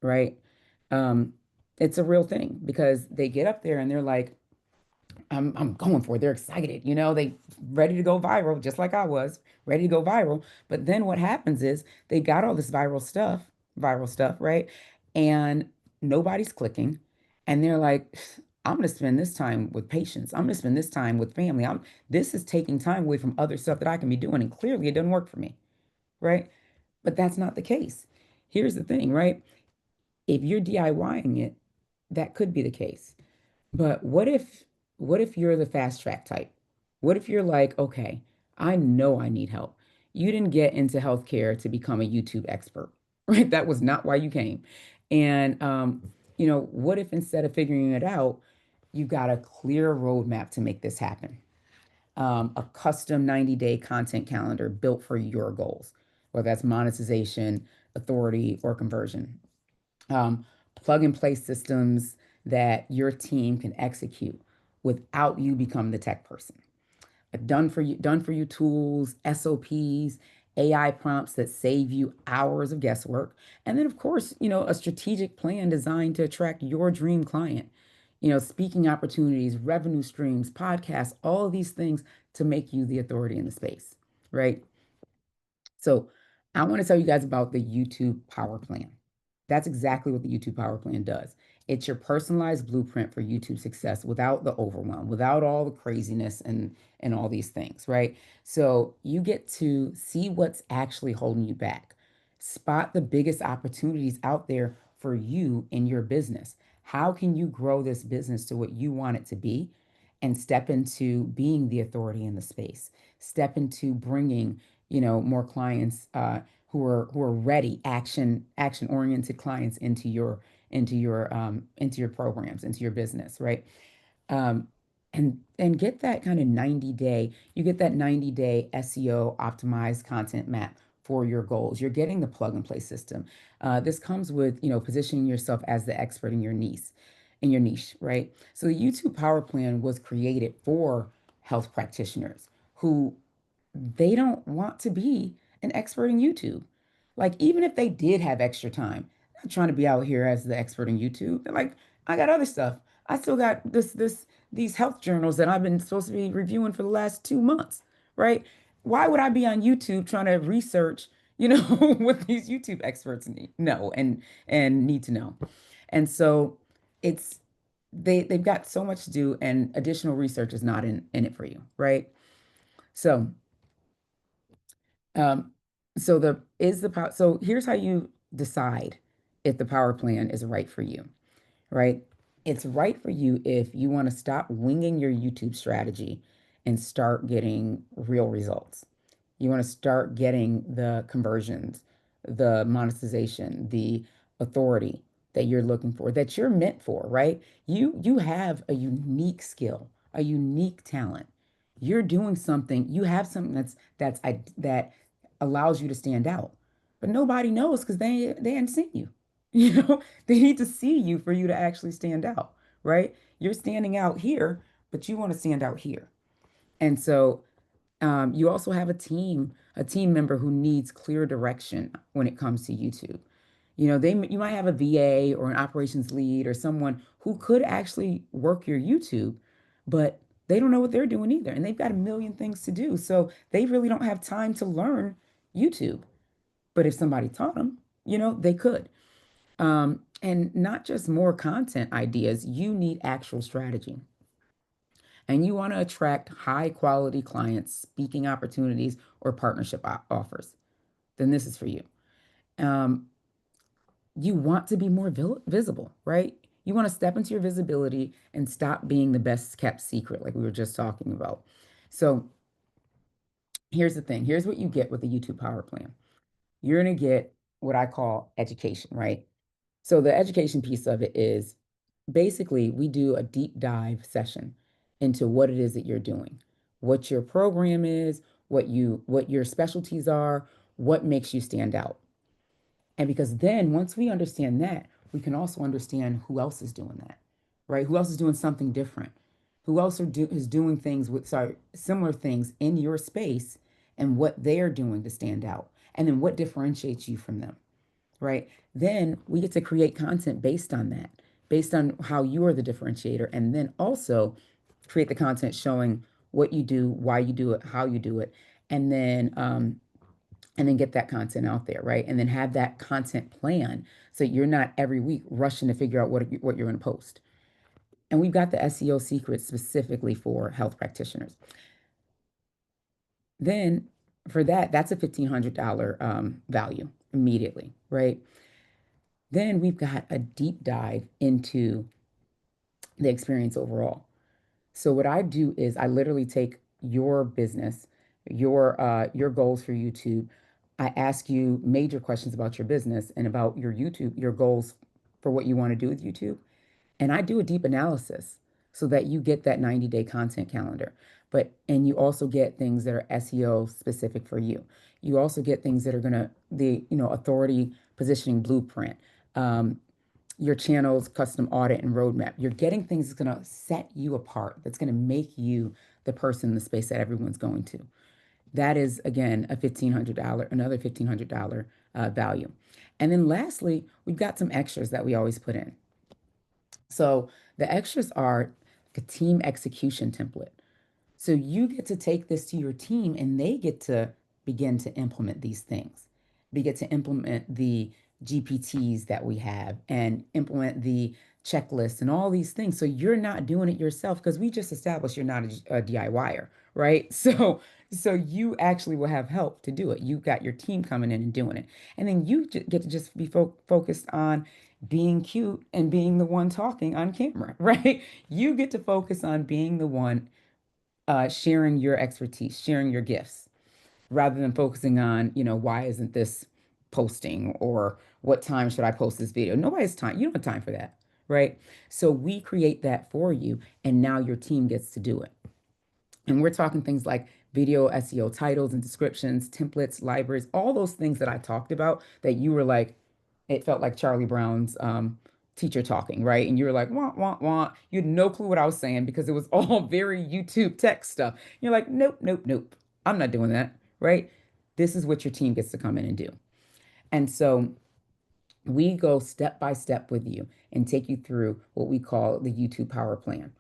right? Um, it's a real thing because they get up there and they're like, I'm going for it. They're excited, they ready to go viral, just like I was ready to go viral. But then what happens is they got all this viral stuff, right? and nobody's clicking. And they're like, I'm going to spend this time with patients. I'm going to spend this time with family. This is taking time away from other stuff that I can be doing. And clearly it doesn't work for me. Right. But that's not the case. Here's the thing, right? If you're DIYing it, that could be the case. But what if you're the fast track type? What if you're like, okay, I know I need help. You didn't get into healthcare to become a YouTube expert, right? That was not why you came. And what if instead of figuring it out, you've got a clear roadmap to make this happen? A custom 90-day content calendar built for your goals, whether that's monetization, authority, or conversion. um, Plug and play systems that your team can execute without you become the tech person. Done for you tools, SOPs, AI prompts that save you hours of guesswork. And then, of course, a strategic plan designed to attract your dream client. Speaking opportunities, revenue streams, podcasts, all of these things to make you the authority in the space, right? So I want to tell you guys about the YouTube Power Plan. That's exactly what the YouTube Power Plan does. It's your personalized blueprint for YouTube success without the overwhelm, without all the craziness and all these things, right? So you get to see what's actually holding you back. Spot the biggest opportunities out there for you in your business. How can you grow this business to what you want it to be and step into being the authority in the space? Step into bringing more clients who are ready, action oriented clients into your programs, into your business, right? um, and get that kind of 90-day, you get that 90-day SEO optimized content map for your goals. You're getting the plug and play system. This comes with positioning yourself as the expert in your niche, right? So the YouTube Power Plan was created for health practitioners who they don't want to be an expert in YouTube. Like, even if they did have extra time, not trying to be out here as the expert in YouTube. They're like, I got other stuff. I still got these health journals that I've been supposed to be reviewing for the last 2 months, right? Why would I be on YouTube trying to research, what these YouTube experts know and need to know? And so it's they've got so much to do, and additional research is not in it for you, right? So um, so here's how you decide if the power plan is right for you, right? It's right for you if you want to stop winging your YouTube strategy and start getting real results. You want to start getting the conversions, the monetization, the authority that you're looking for, that you're meant for, right? You have a unique skill, a unique talent. You're doing something, you have something that allows you to stand out. But nobody knows because they haven't seen you. They need to see you for you to actually stand out, right? You're standing out here, but you want to stand out here. And so you also have a team member who needs clear direction when it comes to YouTube. You might have a VA or an operations lead or someone who could actually work your YouTube, but they don't know what they're doing either, and they've got a million things to do, so they really don't have time to learn YouTube. But if somebody taught them, they could. And not just more content ideas, you need actual strategy. And you want to attract high quality clients, speaking opportunities, or partnership offers, then this is for you. Um, you want to be more visible, right? You want to step into your visibility and stop being the best kept secret, like we were just talking about. So here's the thing, here's what you get with the YouTube Power Plan. You're going to get what I call education, right? So the education piece of it is basically we do a deep dive session into what it is that you're doing, what your program is, what your specialties are, what makes you stand out. And because then once we understand that, we can also understand who else is doing that, right? Who else is doing something different? Who else is doing things with, sorry, similar things in your space, and what they're doing to stand out. And then what differentiates you from them, right? Then we get to create content based on that, based on how you are the differentiator, and then also create the content showing what you do, why you do it, how you do it, and then and then get that content out there, right? And then have that content plan so you're not every week rushing to figure out what you're going to post. And we've got the SEO secrets specifically for health practitioners. Then for that, that's a $1,500 value immediately, right? Then we've got a deep dive into the experience overall. So what I do is I literally take your business, your goals for YouTube. I ask you major questions about your business and about your YouTube, your goals for what you want to do with YouTube. And I do a deep analysis so that you get that 90-day content calendar. And you also get things that are SEO specific for you. You also get things that are gonna authority positioning blueprint, um, your channel's custom audit and roadmap. You're getting things that's gonna set you apart, that's gonna make you the person in the space that everyone's going to. That is again a another $1,500 value. And then lastly, we've got some extras that we always put in. So the extras are a team execution template. So you get to take this to your team and they get to begin to implement these things. They get to implement the GPTs that we have and implement the checklists and all these things. So you're not doing it yourself because we just established you're not a DIYer, right? So you actually will have help to do it. You've got your team coming in and doing it. And then you get to just be focused on being cute and being the one talking on camera, right? You get to focus on being the one sharing your expertise, sharing your gifts, rather than focusing on, why isn't this posting or what time should I post this video? Nobody's time. You don't have time for that, right? So we create that for you, and now your team gets to do it. And we're talking things like video SEO titles and descriptions, templates, libraries, all those things that I talked about that you were like, it felt like Charlie Brown's teacher talking, right? And you were like, wah, wah, wah. You had no clue what I was saying because it was all very YouTube tech stuff. You're like, nope, nope, nope. I'm not doing that, right? This is what your team gets to come in and do. And so we go step by step with you and take you through what we call the YouTube Power Plan.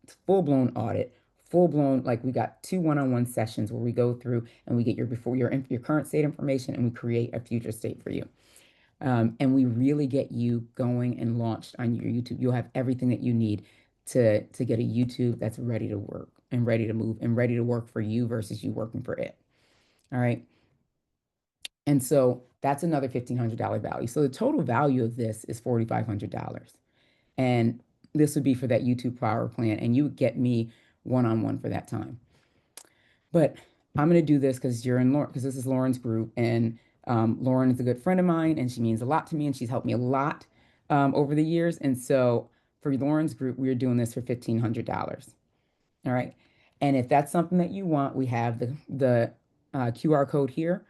It's full-blown audit, full-blown, like we got 2 one-on-one sessions where we go through and we get your current state information and we create a future state for you. And we really get you going and launched on your YouTube. You'll have everything that you need to get a YouTube that's ready to work and ready to move and ready to work for you versus you working for it. All right. And so that's another $1,500 value. So the total value of this is $4,500. And this would be for that YouTube Power Plan, and you would get me one-on-one for that time. But I'm going to do this because because this is Lauren's group, and Lauren is a good friend of mine, and she means a lot to me, and she's helped me a lot over the years. And so for Lauren's group, we're doing this for $1,500. All right. And if that's something that you want, we have the QR code here,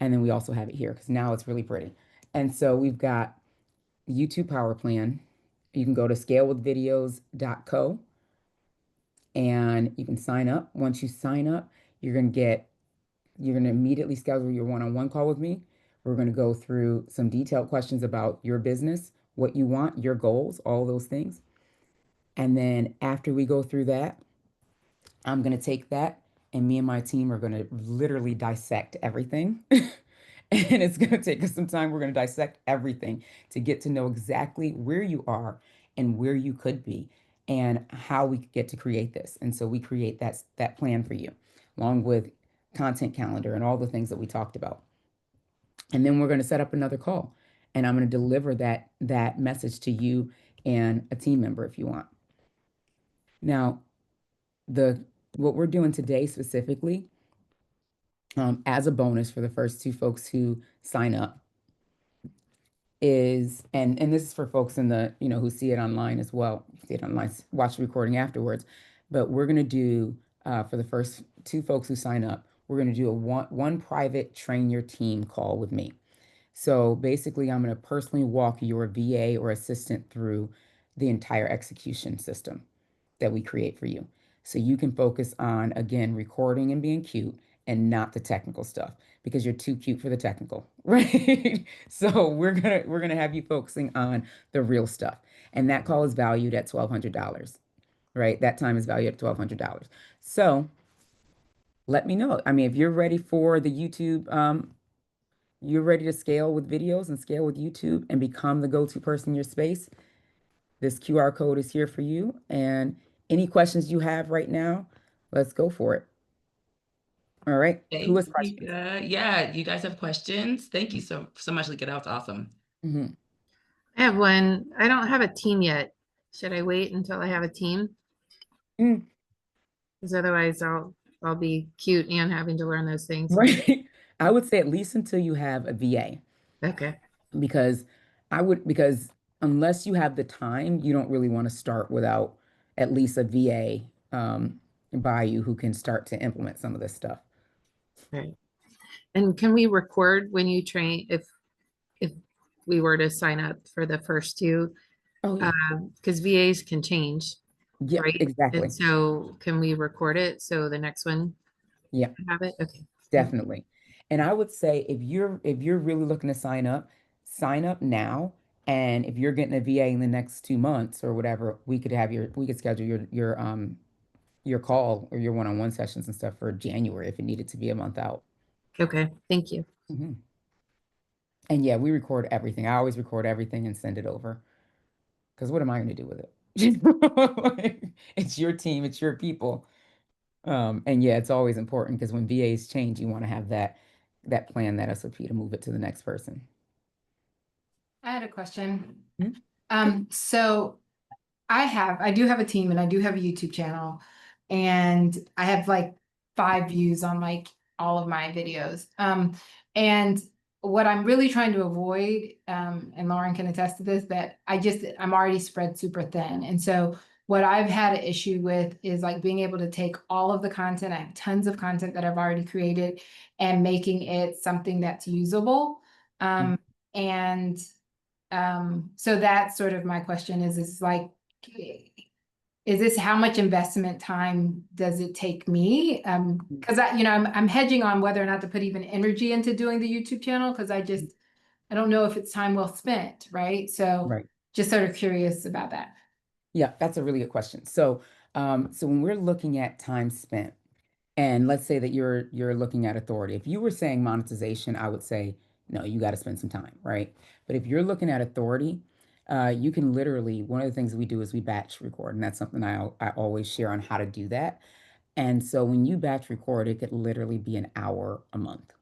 and then we also have it here because now it's really pretty. And so we've got YouTube Power Plan. You can go to scalewithvideos.co and you can sign up. Once you sign up, you're going to immediately schedule your one-on-one call with me. We're going to go through some detailed questions about your business, what you want, your goals, all those things. And then after we go through that, I'm going to take that and me and my team are going to literally dissect everything. And it's going to take us some time. We're going to dissect everything to get to know exactly where you are and where you could be and how we get to create this. And so we create that plan for you, along with content calendar and all the things that we talked about. And then we're going to set up another call and I'm going to deliver that message to you and a team member if you want. Now, what we're doing today specifically, as a bonus for the first 2 folks who sign up is, and this is for folks in the, who see it online as well, see it online, watch the recording afterwards. But we're going to do, for the first 2 folks who sign up, we're going to do a one private train your team call with me. So basically, I'm going to personally walk your VA or assistant through the entire execution system that we create for you. So you can focus on, again, recording and being cute and not the technical stuff because you're too cute for the technical, right? So we're gonna have you focusing on the real stuff. And that call is valued at $1,200, right? That time is valued at $1,200. So let me know. I mean, if you're ready for the YouTube you're ready to scale with videos and scale with YouTube and become the go-to person in your space, this QR code is here for you. And any questions you have right now, let's go for it. All right. Who Thanks, has questions? Lika. Yeah, you guys have questions? Thank you so much, Lika. That was awesome. Mhm. I have one. I don't have a team yet. Should I wait until I have a team? Mm, Because otherwise I'll be cute and having to learn those things. right. I would say at least until you have a VA, Okay. because because unless you have the time, you don't really want to start without at least a VA by you who can start to implement some of this stuff. Right. And can we record when you train if we were to sign up for the first two? Oh yeah. Because VAs can change, Yeah, right? exactly. And so can we record it so the next one Yeah. I have it? Okay. Definitely. And I would say if you're really looking to sign up now. And if you're getting a VA in the next 2 months or whatever, we could schedule your call or your one-on-one sessions and stuff for January if it needed to be a month out. Okay. Thank you. Mhm. And yeah, we record everything. I always record everything and send it over. Because what am I going to do with it? Like, it's your team, it's your people. And yeah, it's always important because when VAs change, you want to have that plan, that SOP to move it to the next person. I had a question. Hmm? So I do have a team and I do have a YouTube channel and I have like 5 views on like all of my videos. And what I'm really trying to avoid, and Lauren can attest to this, that I'm already spread super thin. And so what I've had an issue with is like being able to take all of the content. I have tons of content that I've already created and making it something that's usable. And so that's sort of my question is like, is this how much investment time does it take me? Because I'm hedging on whether or not to put even energy into doing the YouTube channel because I don't know if it's time well spent, right? So Right. just sort of curious about that. Yeah, that's a really good question. So when we're looking at time spent, and let's say that you're looking at authority. If you were saying monetization, I would say, no, you got to spend some time, right? But if you're looking at authority, you can literally, one of the things we do is we batch record, and that's something I always share on how to do that. And so when you batch record, it could literally be an hour a month,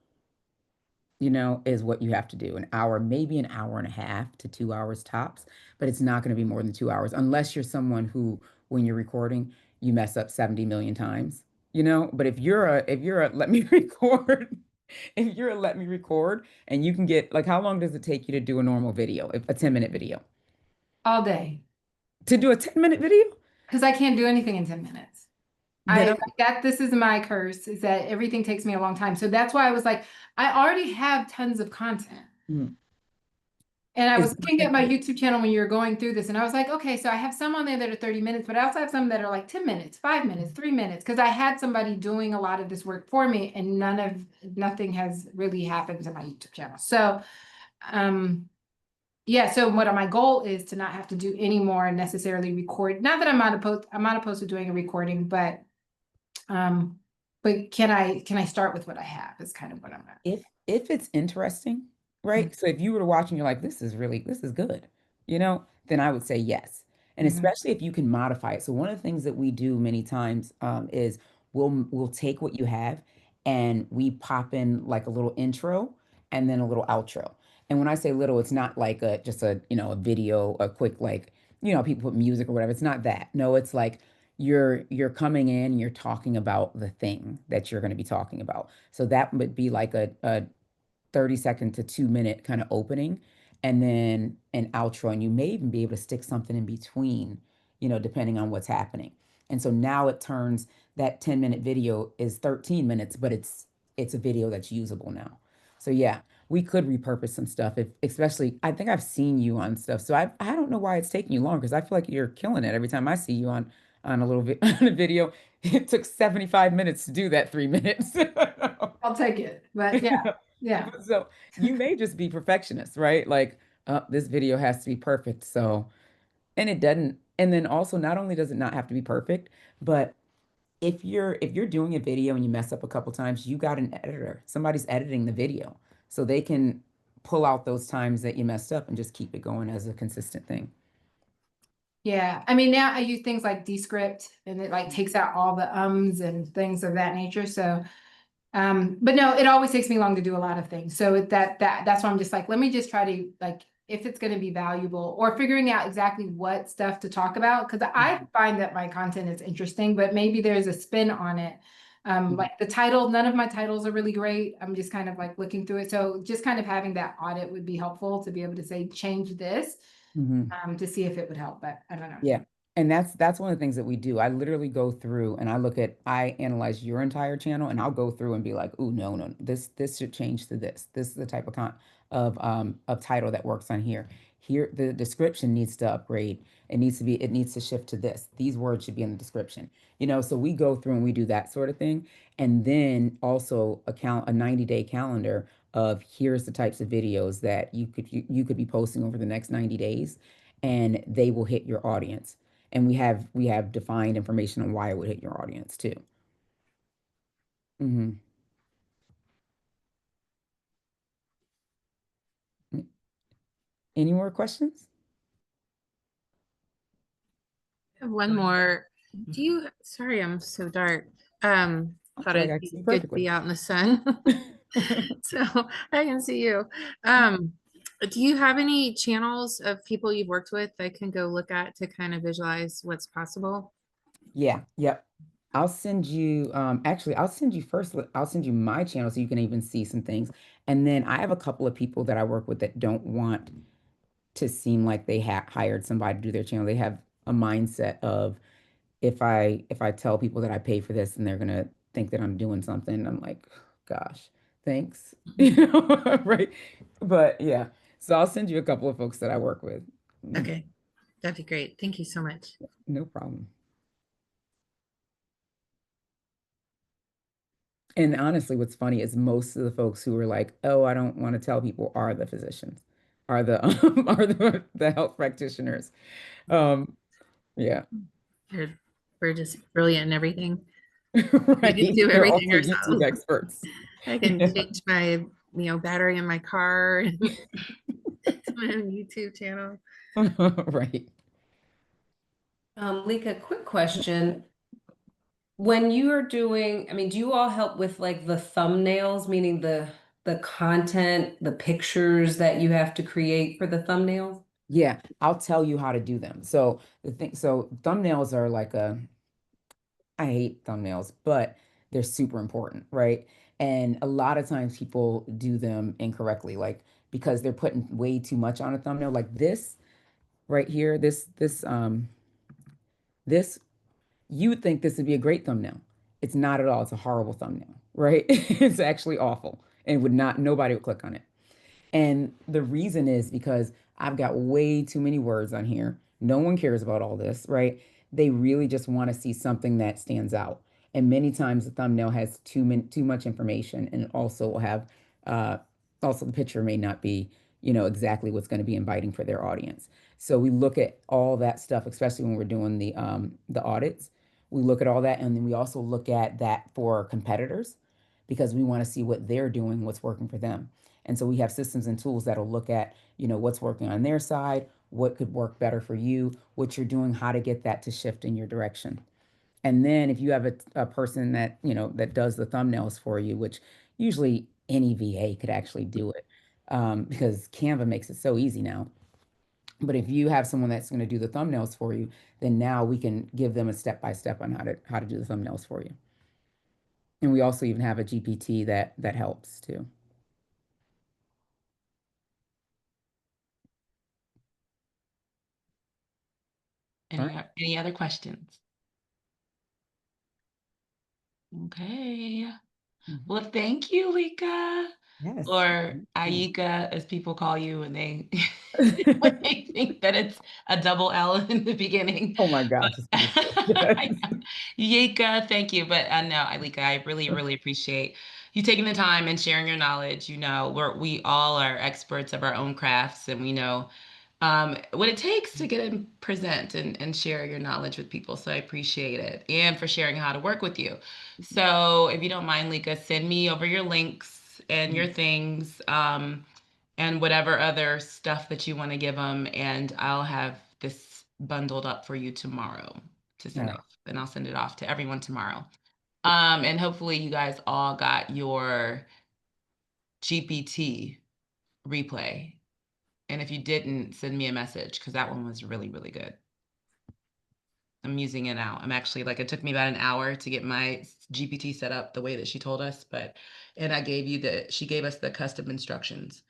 is what you have to do. An hour, maybe an hour and a half to 2 hours tops, but it's not going to be more than 2 hours unless you're someone who, when you're recording, you mess up 70 million times. But if you're a let me record, if you're a let me record and you can get like, how long does it take you to do a normal video, a 10-minute video? All day. To do a 10-minute video? Because I can't do anything in 10 minutes. Then This is my curse, is that everything takes me a long time. So that's why I was like, I already have tons of content. Mm. And I Is was looking at my YouTube channel when you were going through this, and I was like, okay, so I have some on there that are 30 minutes, but I also have some that are like 10 minutes, 5 minutes, 3 minutes, because I had somebody doing a lot of this work for me, and nothing has really happened to my YouTube channel. So, yeah, so what my goal is to not have to do any more necessarily record. Not that I'm not opposed to doing a recording, but can I start with what I have is kind of what I'm at. if it's interesting, right? So if you were to watch and you're like, this is good, then I would say yes. And Mhm. especially if you can modify it. So one of the things that we do many times is we'll take what you have and we pop in like a little intro and then a little outro. And when I say little, it's not like just a video, a quick like, people put music or whatever. It's not that. No, it's like you're coming in and you're talking about the thing that you're going to be talking about. So that would be like a 30-second to 2-minute kind of opening and then an outro. And you may even be able to stick something in between, depending on what's happening. And so now it turns that 10-minute video is 13 minutes, but it's a video that's usable now. So yeah, we could repurpose some stuff if especially I think I've seen you on stuff. So I don't know why it's taking you long because I feel like you're killing it every time I see you on a little on a video. It took 75 minutes to do that 3 minutes. I'll take it, but yeah. So you may just be perfectionist, right? Like, this video has to be perfect. So, and it doesn't. And then also, not only does it not have to be perfect, but if you're doing a video and you mess up a couple times, you got an editor. Somebody's editing the video. So they can pull out those times that you messed up and just keep it going as a consistent thing. Yeah, I mean, now I use things like Descript, and it like takes out all the ums and things of that nature. So, but no, it always takes me long to do a lot of things. So that's why I'm just like, let me just try to like, if it's going to be valuable, or figuring out exactly what stuff to talk about. Because I find that my content is interesting, but maybe there's a spin on it. Like the title, none of my titles are really great. I'm just kind of like looking through it. So just kind of having that audit would be helpful to be able to say, change this, to see if it would help, but I don't know. Yeah. And that's one of the things that we do. I literally go through and I analyze your entire channel, and I'll go through and be like, "Ooh, no, this should change to this. This is the type of title that works on here. Here the description needs to upgrade. It needs to shift to this. These words should be in the description." So we go through and we do that sort of thing. And then also a 90-day calendar of here's the types of videos that you could be posting over the next 90 days, and they will hit your audience. And we have defined information on why it would hit your audience too. hmm Any more questions? I have one more. Sorry, I'm so dark. Thought Like I it'd can be see good to perfectly. be out in the sun. So I can see you. Do you have any channels of people you've worked with I can go look at to kind of visualize what's possible? Yeah, yep. I'll send you, actually, I'll send you first, I'll send you my channel so you can even see some things. And then I have a couple of people that I work with that don't want to seem like they hired somebody to do their channel. They have a mindset of, if I tell people that I pay for this and they're gonna think that I'm doing something, I'm like, gosh, thanks. Right? But yeah. So I'll send you a couple of folks that I work with. Okay, that'd be great. Thank you so much. No problem. And honestly, what's funny is most of the folks who are like, "Oh, I don't want to tell people," are the physicians, are the the health practitioners. Um, yeah, We're just brilliant in everything. We can right. do They're everything also YouTube ourselves. experts. I can Yeah. change my, battery in my car and my own YouTube channel. Right. Lika, quick question. When you are doing, I mean, do you all help with like the thumbnails, meaning the content, the pictures that you have to create for the thumbnails? Yeah, I'll tell you how to do them. So thumbnails are like I hate thumbnails, but they're super important, right? And a lot of times people do them incorrectly, like because they're putting way too much on a thumbnail. Like this right here, this, you would think this would be a great thumbnail. It's not at all. It's a horrible thumbnail, right? It's actually awful and nobody would click on it. And the reason is because I've got way too many words on here. No one cares about all this, right? They really just want to see something that stands out. And many times the thumbnail has too much information, and it also will have uh, also the picture may not be, exactly what's going to be inviting for their audience. So we look at all that stuff, especially when we're doing the audits. We look at all that, and then we also look at that for competitors because we want to see what they're doing, what's working for them. And so we have systems and tools that'll look at, what's working on their side, what could work better for you, what you're doing, how to get that to shift in your direction. And then if you have a person that, that does the thumbnails for you, which usually any VA could actually do it, because Canva makes it so easy now. But if you have someone that's going to do the thumbnails for you, then now we can give them a step by step on how to do the thumbnails for you. And we also even have a GPT that helps too. All right. Any other questions? Okay. Well, thank you, Lika, Yes. or Mm. Aika, as people call you when they when they think that it's a double L in the beginning. Oh my But gosh, it's ridiculous. Yika, thank you. But no, Alika, I really, really appreciate you taking the time and sharing your knowledge. We all are experts of our own crafts, and we know what it takes to get and present and share your knowledge with people. So I appreciate it, and for sharing how to work with you. So if you don't mind, Lika, send me over your links and your things, and whatever other stuff that you want to give them. And I'll have this bundled up for you tomorrow to send Right. off, and I'll send it off to everyone tomorrow. And hopefully you guys all got your GPT replay. And if you didn't, send me a message because that one was really, really good. I'm using it now. I'm actually like, it took me about an hour to get my GPT set up the way that she told us, and she gave us the custom instructions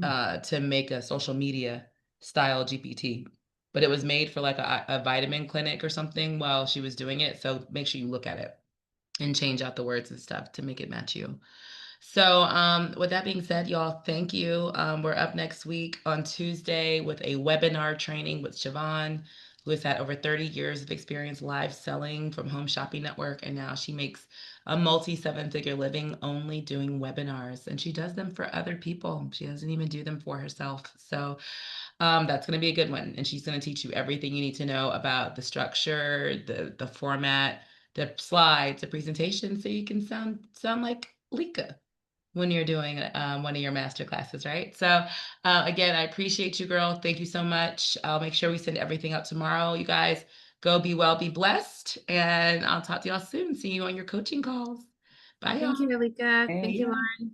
to make a social media style GPT. But it was made for like a vitamin clinic or something while she was doing it. So make sure you look at it and change out the words and stuff to make it match you. So, with that being said, y'all, thank you. We're up next week on Tuesday with a webinar training with Siobhan, who has had over 30 years of experience live selling from Home Shopping Network. And now she makes a multi-seven-figure living only doing webinars. And she does them for other people. She doesn't even do them for herself. So that's going to be a good one. And she's going to teach you everything you need to know about the structure, the format, the slides, the presentation, so you can sound like Ileka when you're doing one of your master classes, right? So again, I appreciate you, girl. Thank you so much. I'll make sure we send everything out tomorrow. You guys go be well, be blessed, and I'll talk to y'all soon. See you on your coaching calls. Bye, y'all. Thank you, Ileka. Thank you, Hey. Lauren.